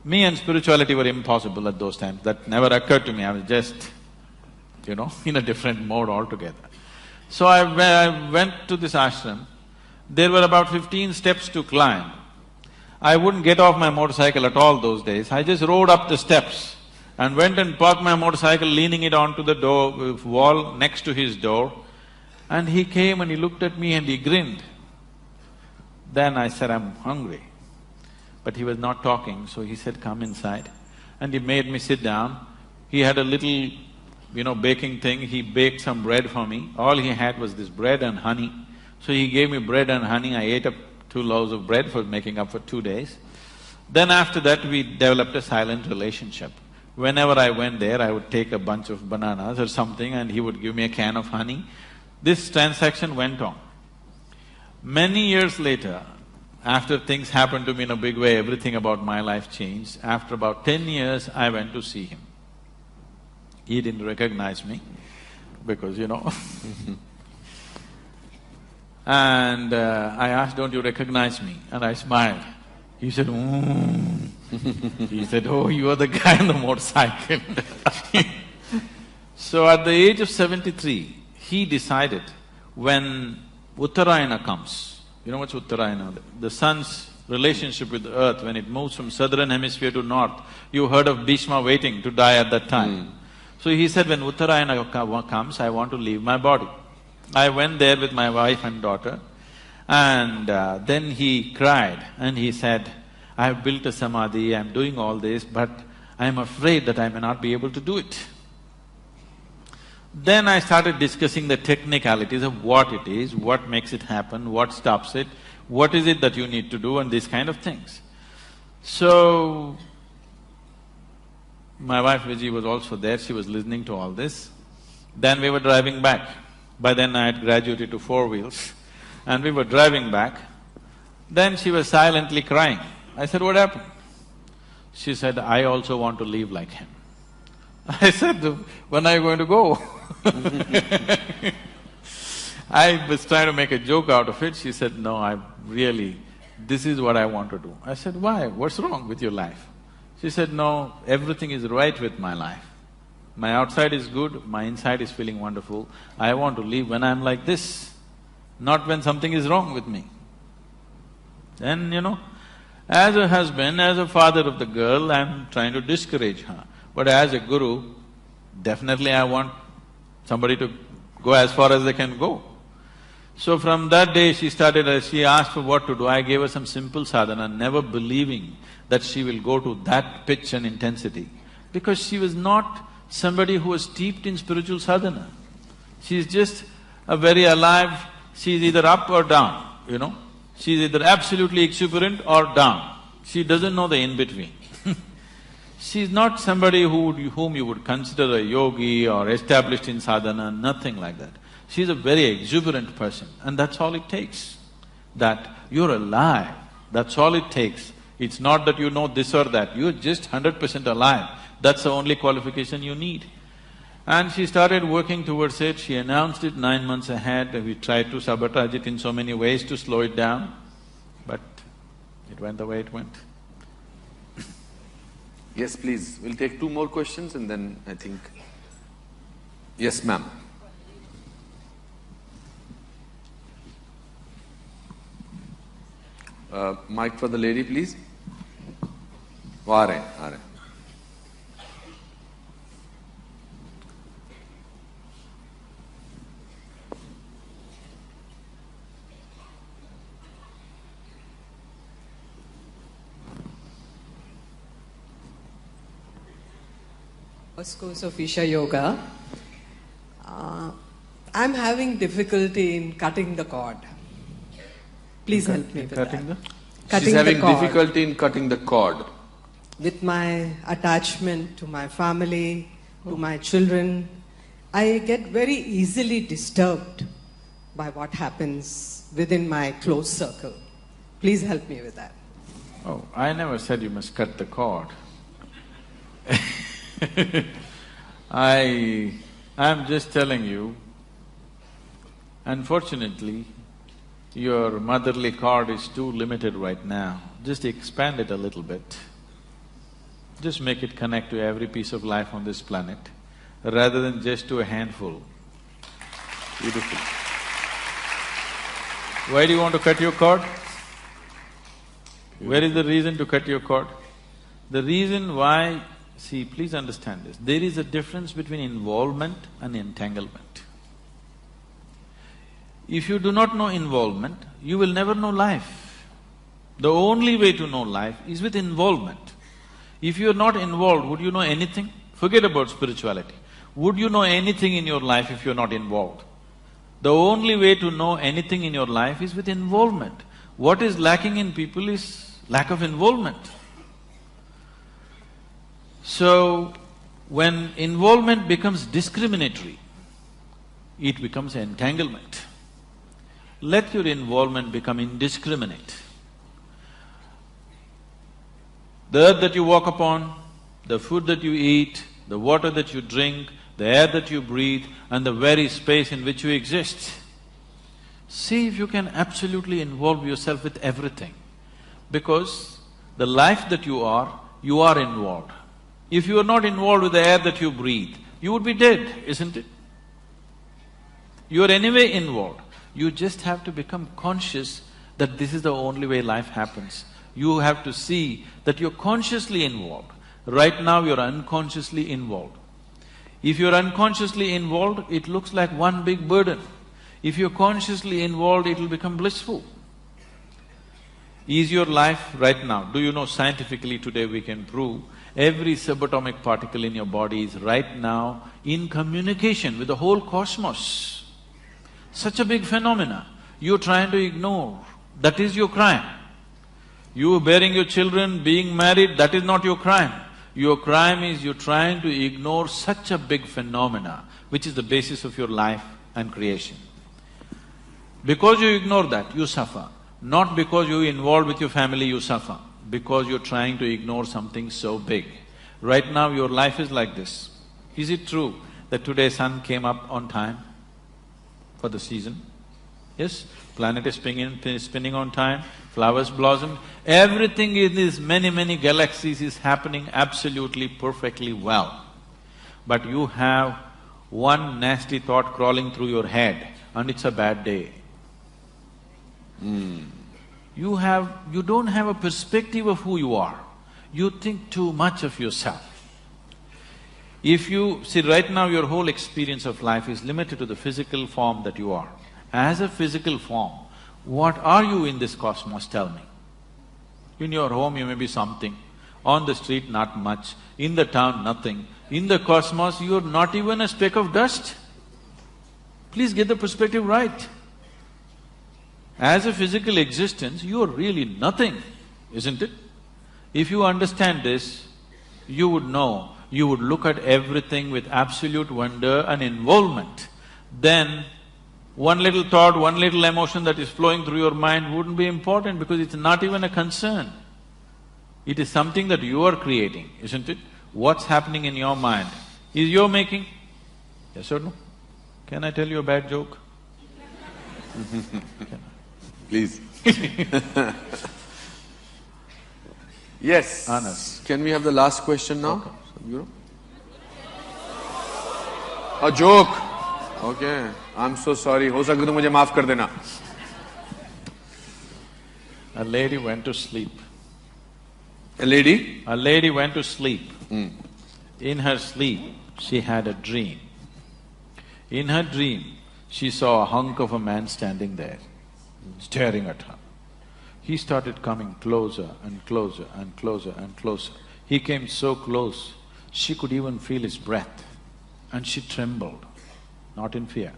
Me and spirituality were impossible at those times, that never occurred to me, I was just, in a different mode altogether. So I went to this ashram, there were about 15 steps to climb. I wouldn't get off my motorcycle at all those days, I just rode up the steps and went and parked my motorcycle, leaning it onto the wall next to his door. And he came and he looked at me and he grinned. Then I said, I'm hungry. But he was not talking, so he said, come inside. And he made me sit down. He had a little, baking thing, he baked some bread for me. All he had was this bread and honey. So he gave me bread and honey, I ate up 2 loaves of bread for making up for 2 days. Then after that, we developed a silent relationship. Whenever I went there, I would take a bunch of bananas or something and he would give me a can of honey. This transaction went on. Many years later, after things happened to me in a big way, everything about my life changed. After about 10 years, I went to see him. He didn't recognize me because, And I asked, don't you recognize me? And I smiled. He said, He said, oh, you are the guy on the motorcycle. So at the age of 73, he decided when Uttarayana comes, you know what's Uttarayana? The sun's relationship with the earth, when it moves from southern hemisphere to north, you heard of Bhishma waiting to die at that time. So he said, when Uttarayana comes, I want to leave my body. I went there with my wife and daughter, and then he cried and he said, I have built a samadhi, I'm doing all this, but I'm afraid that I may not be able to do it. Then I started discussing the technicalities of what it is, what makes it happen, what stops it, what is it that you need to do, and these kind of things. So, my wife Vijay was also there, she was listening to all this. Then we were driving back. By then I had graduated to 4 wheels, and we were driving back. Then she was silently crying. I said, what happened? She said, I also want to live like him. I said, when are you going to go? I was trying to make a joke out of it. She said, no, this is what I want to do. I said, why? What's wrong with your life? She said, no, everything is right with my life. My outside is good, my inside is feeling wonderful. I want to live when I'm like this, not when something is wrong with me. Then, as a husband, as a father of the girl, I'm trying to discourage her. But as a guru, definitely I want somebody to go as far as they can go. So from that day she asked for what to do. I gave her some simple sadhana, never believing that she will go to that pitch and intensity. Because she was not somebody who was steeped in spiritual sadhana. She's just a very alive, she's either up or down, She's either absolutely exuberant or down. She doesn't know the in-between. She's not somebody whom you would consider a yogi or established in sadhana, nothing like that. She's a very exuberant person, and that's all it takes. That you're alive, that's all it takes. It's not that you know this or that, you're just 100% alive. That's the only qualification you need. And she started working towards it, she announced it 9 months ahead, we tried to sabotage it in so many ways to slow it down, but it went the way it went. Yes, please. We'll take 2 more questions and then I think… Yes, ma'am. Mic for the lady, please. आ रहे. First course of Isha Yoga. I'm having difficulty in cutting the cord. Please help me with that. She's having difficulty in cutting the cord. With my attachment to my family, to my children, I get very easily disturbed by what happens within my close circle. Please help me with that. Oh, I never said you must cut the cord. I'm just telling you, unfortunately, your motherly cord is too limited right now. Just expand it a little bit. Just make it connect to every piece of life on this planet, rather than just to a handful. Beautiful. Why do you want to cut your cord? Where is the reason to cut your cord? The reason why… See, please understand this. There is a difference between involvement and entanglement. If you do not know involvement, you will never know life. The only way to know life is with involvement. If you are not involved, would you know anything? Forget about spirituality. Would you know anything in your life if you are not involved? The only way to know anything in your life is with involvement. What is lacking in people is lack of involvement. So, when involvement becomes discriminatory, it becomes entanglement. Let your involvement become indiscriminate. The earth that you walk upon, the food that you eat, the water that you drink, the air that you breathe, and the very space in which you exist. See if you can absolutely involve yourself with everything. Because The life that you are involved. If you are not involved with the air that you breathe, you would be dead, isn't it? You are anyway involved. You just have to become conscious that this is the only way life happens. You have to see that you're consciously involved. Right now you're unconsciously involved. If you're unconsciously involved, it looks like one big burden. If you're consciously involved, it will become blissful. Is your life right now, do you know scientifically today we can prove every subatomic particle in your body is right now in communication with the whole cosmos. Such a big phenomena, you're trying to ignore, that is your crime. You bearing your children, being married, that is not your crime. Your crime is you're trying to ignore such a big phenomena, which is the basis of your life and creation. Because you ignore that, you suffer. Not because you're involved with your family, you suffer. Because you're trying to ignore something so big. Right now your life is like this. Is it true that today sun came up on time for the season? Yes? Planet is spinning on time, flowers blossomed, everything in these many galaxies is happening absolutely perfectly well. But you have one nasty thought crawling through your head and it's a bad day. You don't have a perspective of who you are. You think too much of yourself. If you… see, right now your whole experience of life is limited to the physical form that you are. As a physical form, what are you in this cosmos, tell me? In your home you may be something, on the street not much, in the town nothing. In the cosmos you're not even a speck of dust. Please get the perspective right. As a physical existence, you're really nothing, isn't it? If you understand this, you would know, you would look at everything with absolute wonder and involvement. Then, one little thought, one little emotion that is flowing through your mind wouldn't be important because it's not even a concern. It is something that you are creating, isn't it? What's happening in your mind is your making. Yes or no? Can I tell you a bad joke? Please. Yes. Honest. Can we have the last question now, Sadhguru? A joke. Okay. I'm so sorry. हो सके तो मुझे माफ कर देना. A lady went to sleep. A lady? A lady went to sleep. In her sleep, she had a dream. In her dream, she saw a hunk of a man standing there, staring at her. He started coming closer and closer and closer and closer. He came so close, she could even feel his breath, and she trembled, not in fear.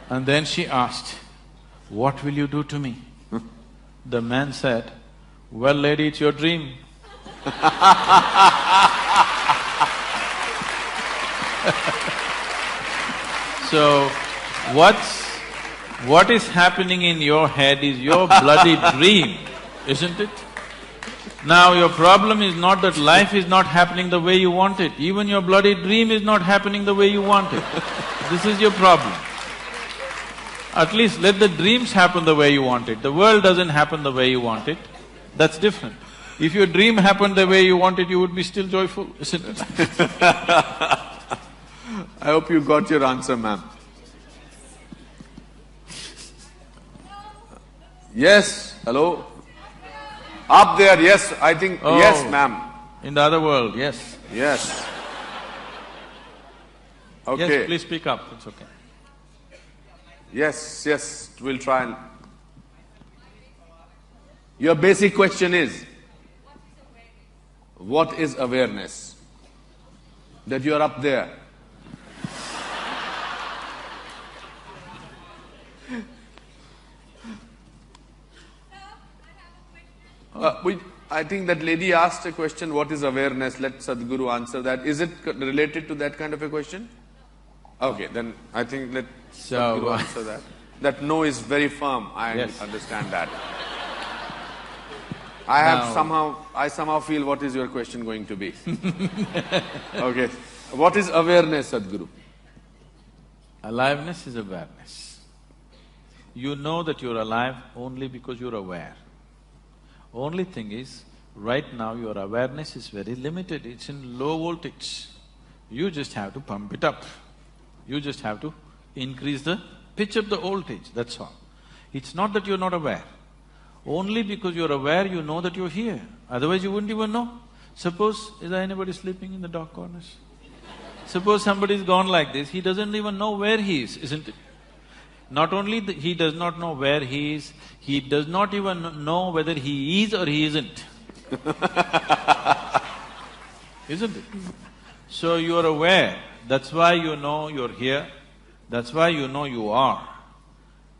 And then she asked, "What will you do to me?" The man said, "Well, lady, it's your dream." So, what is happening in your head is your bloody dream, isn't it? Now your problem is not that life is not happening the way you want it, even your bloody dream is not happening the way you want it. This is your problem. At least let the dreams happen the way you want it. The world doesn't happen the way you want it, that's different. If your dream happened the way you want it, you would be still joyful, isn't it? I hope you got your answer, ma'am. Yes, hello? Up there, yes, I think… Oh. Yes, ma'am. In the other world, yes. Yes. Okay. Yes, please speak up, it's okay. Yes, yes, we'll try and… Your basic question is, what is awareness? That you are up there. I think that lady asked a question, what is awareness? Let Sadhguru answer that. Is it related to that kind of a question? Okay, then I think let Sadhguru answer that. That no is very firm, I understand that. I somehow feel what is your question going to be. Okay. What is awareness, Sadhguru? Aliveness is awareness. You know that you're alive only because you're aware. Only thing is, right now your awareness is very limited, it's in low voltage. You just have to pump it up. You just have to increase the pitch of the voltage, that's all. It's not that you're not aware. Only because you're aware, you know that you're here. Otherwise you wouldn't even know. Suppose, is there anybody sleeping in the dark corners? Suppose somebody's gone like this, he doesn't even know where he is, isn't it? Not only he does not know where he is, he does not even know whether he is or he isn't. Isn't it? So you are aware, that's why you know you're here, that's why you know you are.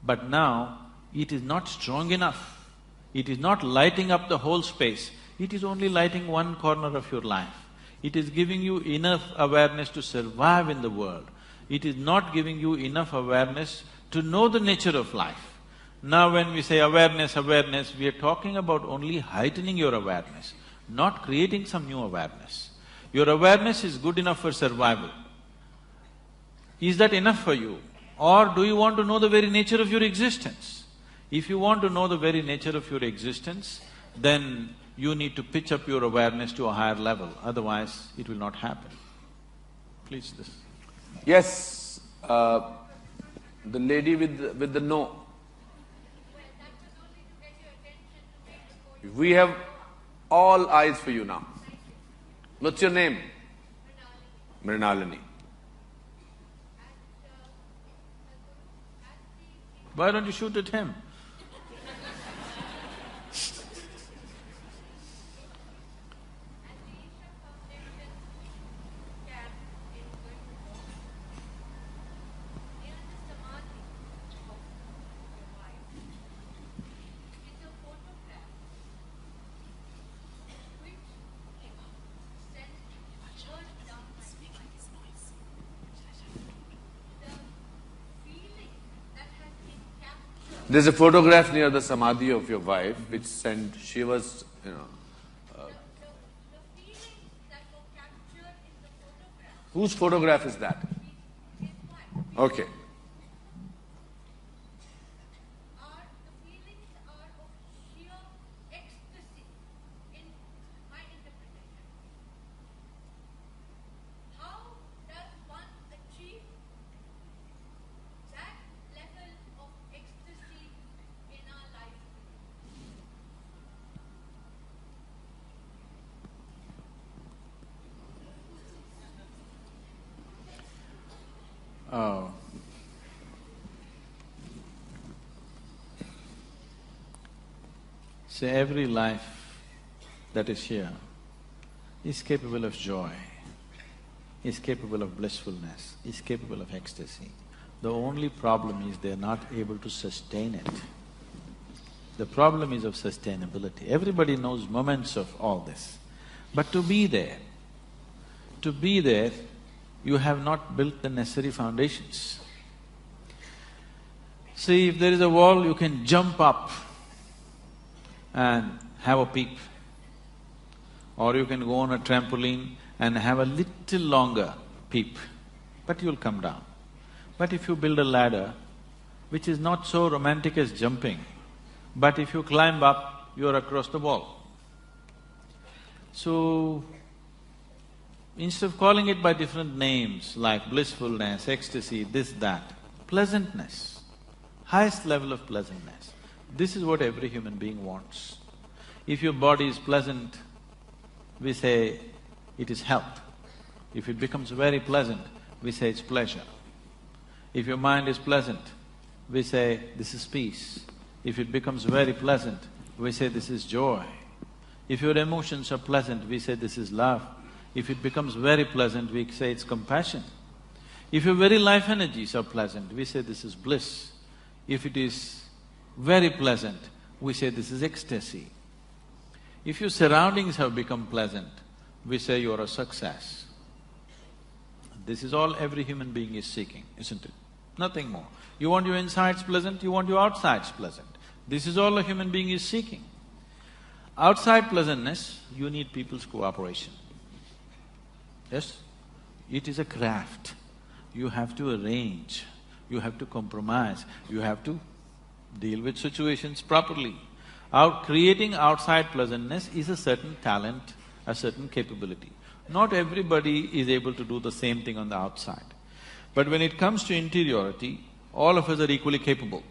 But now, it is not strong enough. It is not lighting up the whole space, it is only lighting one corner of your life. It is giving you enough awareness to survive in the world. It is not giving you enough awareness to know the nature of life. Now when we say awareness, awareness, we are talking about only heightening your awareness, not creating some new awareness. Your awareness is good enough for survival. Is that enough for you? Or do you want to know the very nature of your existence? If you want to know the very nature of your existence, then you need to pitch up your awareness to a higher level, otherwise it will not happen. Please, this. Yes, the lady with the no. We have all eyes for you now. What's your name? Mrinalini. Why don't you shoot at him? There's a photograph near the samadhi of your wife which sent shivers, Whose photograph is that? Okay. Oh. So every life that is here is capable of joy, is capable of blissfulness, is capable of ecstasy. The only problem is they're not able to sustain it. The problem is of sustainability. Everybody knows moments of all this. But to be there, you have not built the necessary foundations. See, if there is a wall, you can jump up and have a peep. Or you can go on a trampoline and have a little longer peep, but you'll come down. But if you build a ladder, which is not so romantic as jumping, but if you climb up, you're across the wall. So, instead of calling it by different names like blissfulness, ecstasy, this, that, pleasantness, highest level of pleasantness, this is what every human being wants. If your body is pleasant, we say it is health. If it becomes very pleasant, we say it's pleasure. If your mind is pleasant, we say this is peace. If it becomes very pleasant, we say this is joy. If your emotions are pleasant, we say this is love. If it becomes very pleasant, we say it's compassion. If your very life energies are pleasant, we say this is bliss. If it is very pleasant, we say this is ecstasy. If your surroundings have become pleasant, we say you're a success. This is all every human being is seeking, isn't it? Nothing more. You want your insides pleasant, you want your outsides pleasant. This is all a human being is seeking. Outside pleasantness, you need people's cooperation. Yes? It is a craft. You have to arrange, you have to compromise, you have to deal with situations properly. Creating outside pleasantness is a certain talent, a certain capability. Not everybody is able to do the same thing on the outside. But when it comes to interiority, all of us are equally capable.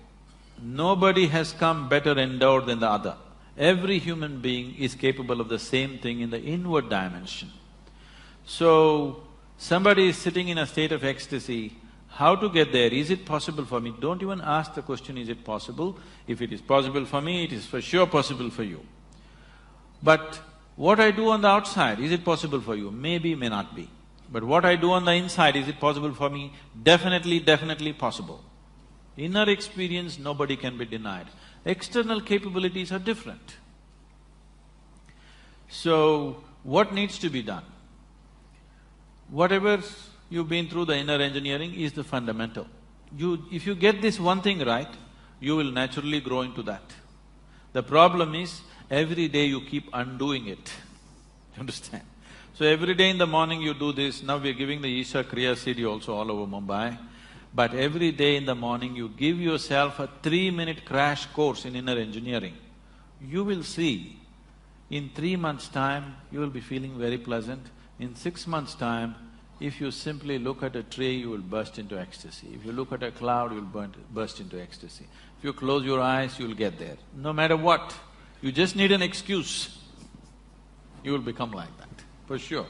Nobody has come better endowed than the other. Every human being is capable of the same thing in the inward dimension. So, somebody is sitting in a state of ecstasy, how to get there? Is it possible for me? Don't even ask the question, is it possible? If it is possible for me, it is for sure possible for you. But what I do on the outside, is it possible for you? Maybe, may not be. But what I do on the inside, is it possible for me? Definitely, definitely possible. Inner experience, nobody can be denied. External capabilities are different. So, what needs to be done? Whatever you've been through, the inner engineering is the fundamental. If you get this one thing right, you will naturally grow into that. The problem is, every day you keep undoing it. You understand? So every day in the morning you do this, now we're giving the Isha Kriya CD also all over Mumbai. But every day in the morning you give yourself a 3-minute crash course in inner engineering. You will see, in 3 months' time, you will be feeling very pleasant. In 6 months' time, if you simply look at a tree, you will burst into ecstasy. If you look at a cloud, you will burst into ecstasy. If you close your eyes, you will get there. No matter what, you just need an excuse, you will become like that, for sure.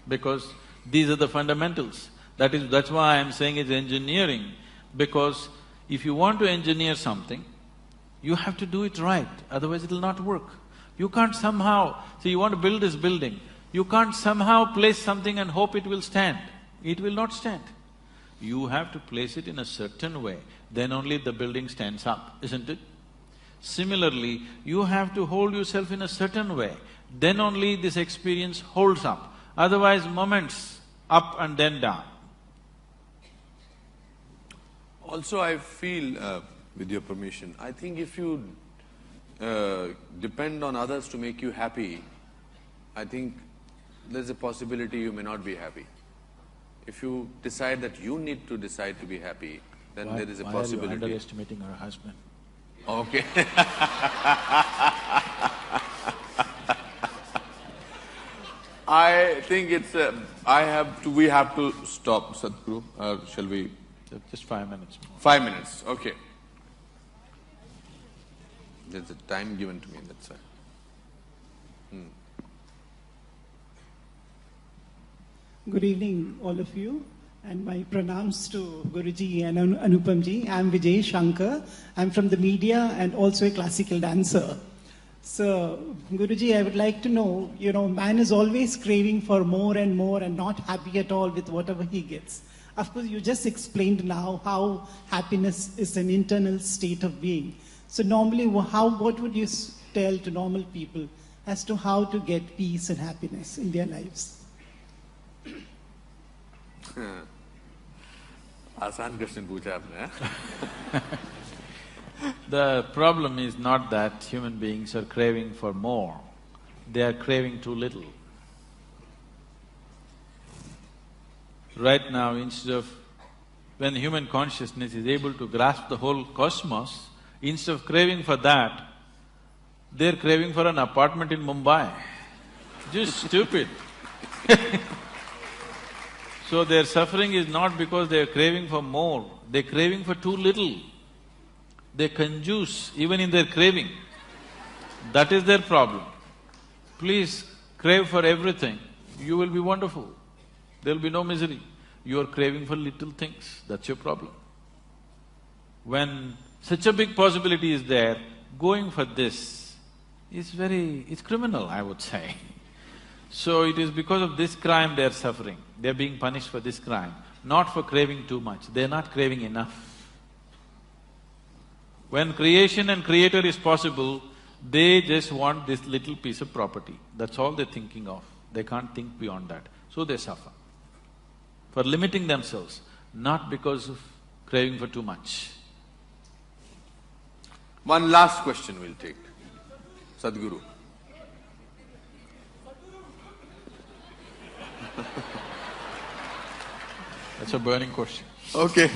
Because these are the fundamentals. That's why I'm saying it's engineering, because if you want to engineer something, you have to do it right, otherwise it'll not work. You can't somehow… See, you want to build this building, you can't somehow place something and hope it will stand. It will not stand. You have to place it in a certain way, then only the building stands up, isn't it? Similarly, you have to hold yourself in a certain way, then only this experience holds up. Otherwise, moments up and then down. Also, I feel, with your permission, I think if you depend on others to make you happy, I think there's a possibility you may not be happy. If you decide that you need to decide to be happy, then there is a possibility. Why are you underestimating her husband? Okay. I think it's we have to stop, Sadhguru, shall we? Just 5 minutes more. 5 minutes, okay. There's a time given to me, that's why. Good evening, all of you, and my pranams to Guruji and Anupamji. I'm Vijay Shankar. I'm from the media and also a classical dancer. So, Guruji, I would like to know, man is always craving for more and not happy at all with whatever he gets. Of course, you just explained now how happiness is an internal state of being. So normally, what would you tell to normal people as to how to get peace and happiness in their lives? आसान question पूछा आपने। The problem is not that human beings are craving for more, they are craving too little. Right now, instead of… when human consciousness is able to grasp the whole cosmos, instead of craving for that, they're craving for an apartment in Mumbai. Just stupid. So their suffering is not because they're craving for more, they're craving for too little. They conjuice even in their craving. That is their problem. Please crave for everything, you will be wonderful. There'll be no misery. You are craving for little things, that's your problem. When such a big possibility is there, going for this is it's criminal, I would say. So it is because of this crime they are suffering. They are being punished for this crime, not for craving too much. They are not craving enough. When creation and creator is possible, they just want this little piece of property. That's all they're thinking of. They can't think beyond that. So they suffer. For limiting themselves, not because of craving for too much. One last question we'll take. Sadhguru. That's a burning question. Okay.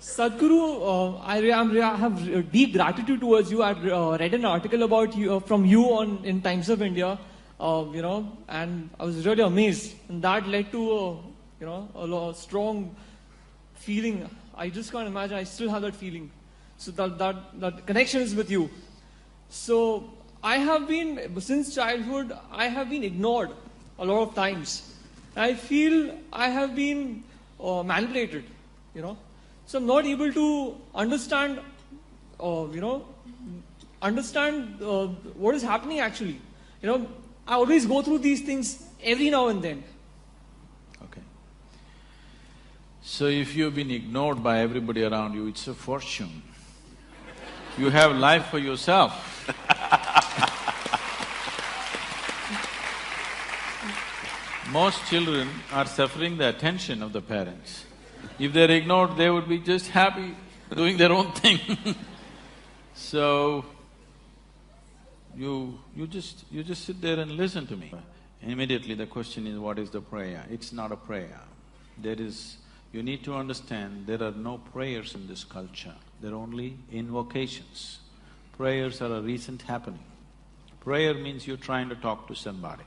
Sadhguru, I have deep gratitude towards you. I read an article about you from you in Times of India, and I was really amazed, and that led to a strong feeling. I just can't imagine. I still have that feeling. So that connection is with you. So I have been, since childhood, I have been ignored a lot of times. I feel I have been manipulated, So I'm not able to understand, what is happening actually. I always go through these things every now and then. Okay. So if you've been ignored by everybody around you, it's a fortune. You have life for yourself. Most children are suffering the attention of the parents. If they're ignored, they would be just happy doing their own thing. So, you just sit there and listen to me. Immediately the question is, what is the prayer? It's not a prayer. You need to understand, there are no prayers in this culture. There are only invocations. Prayers are a recent happening. Prayer means you're trying to talk to somebody.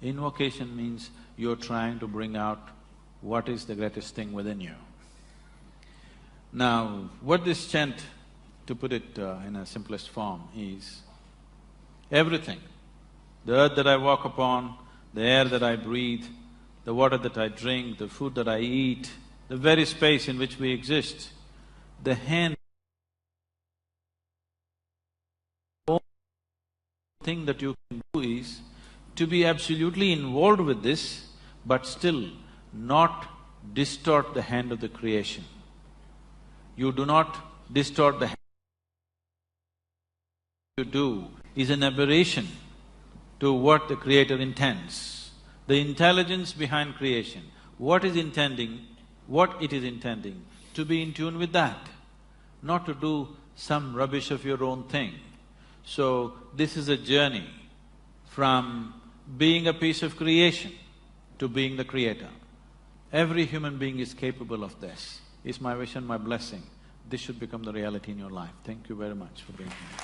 Invocation means you're trying to bring out what is the greatest thing within you. Now, what this chant, to put it in a simplest form, is everything. The earth that I walk upon, the air that I breathe, the water that I drink, the food that I eat, the very space in which we exist, the hand… The only thing that you can do is to be absolutely involved with this, but still not distort the hand of the creation. You do not distort the hand. What you do is an aberration to what the Creator intends. The intelligence behind creation, what it is intending, to be in tune with that, not to do some rubbish of your own thing. So, this is a journey from being a piece of creation to being the creator. Every human being is capable of this. It's my wish and my blessing. This should become the reality in your life. Thank you very much for being here.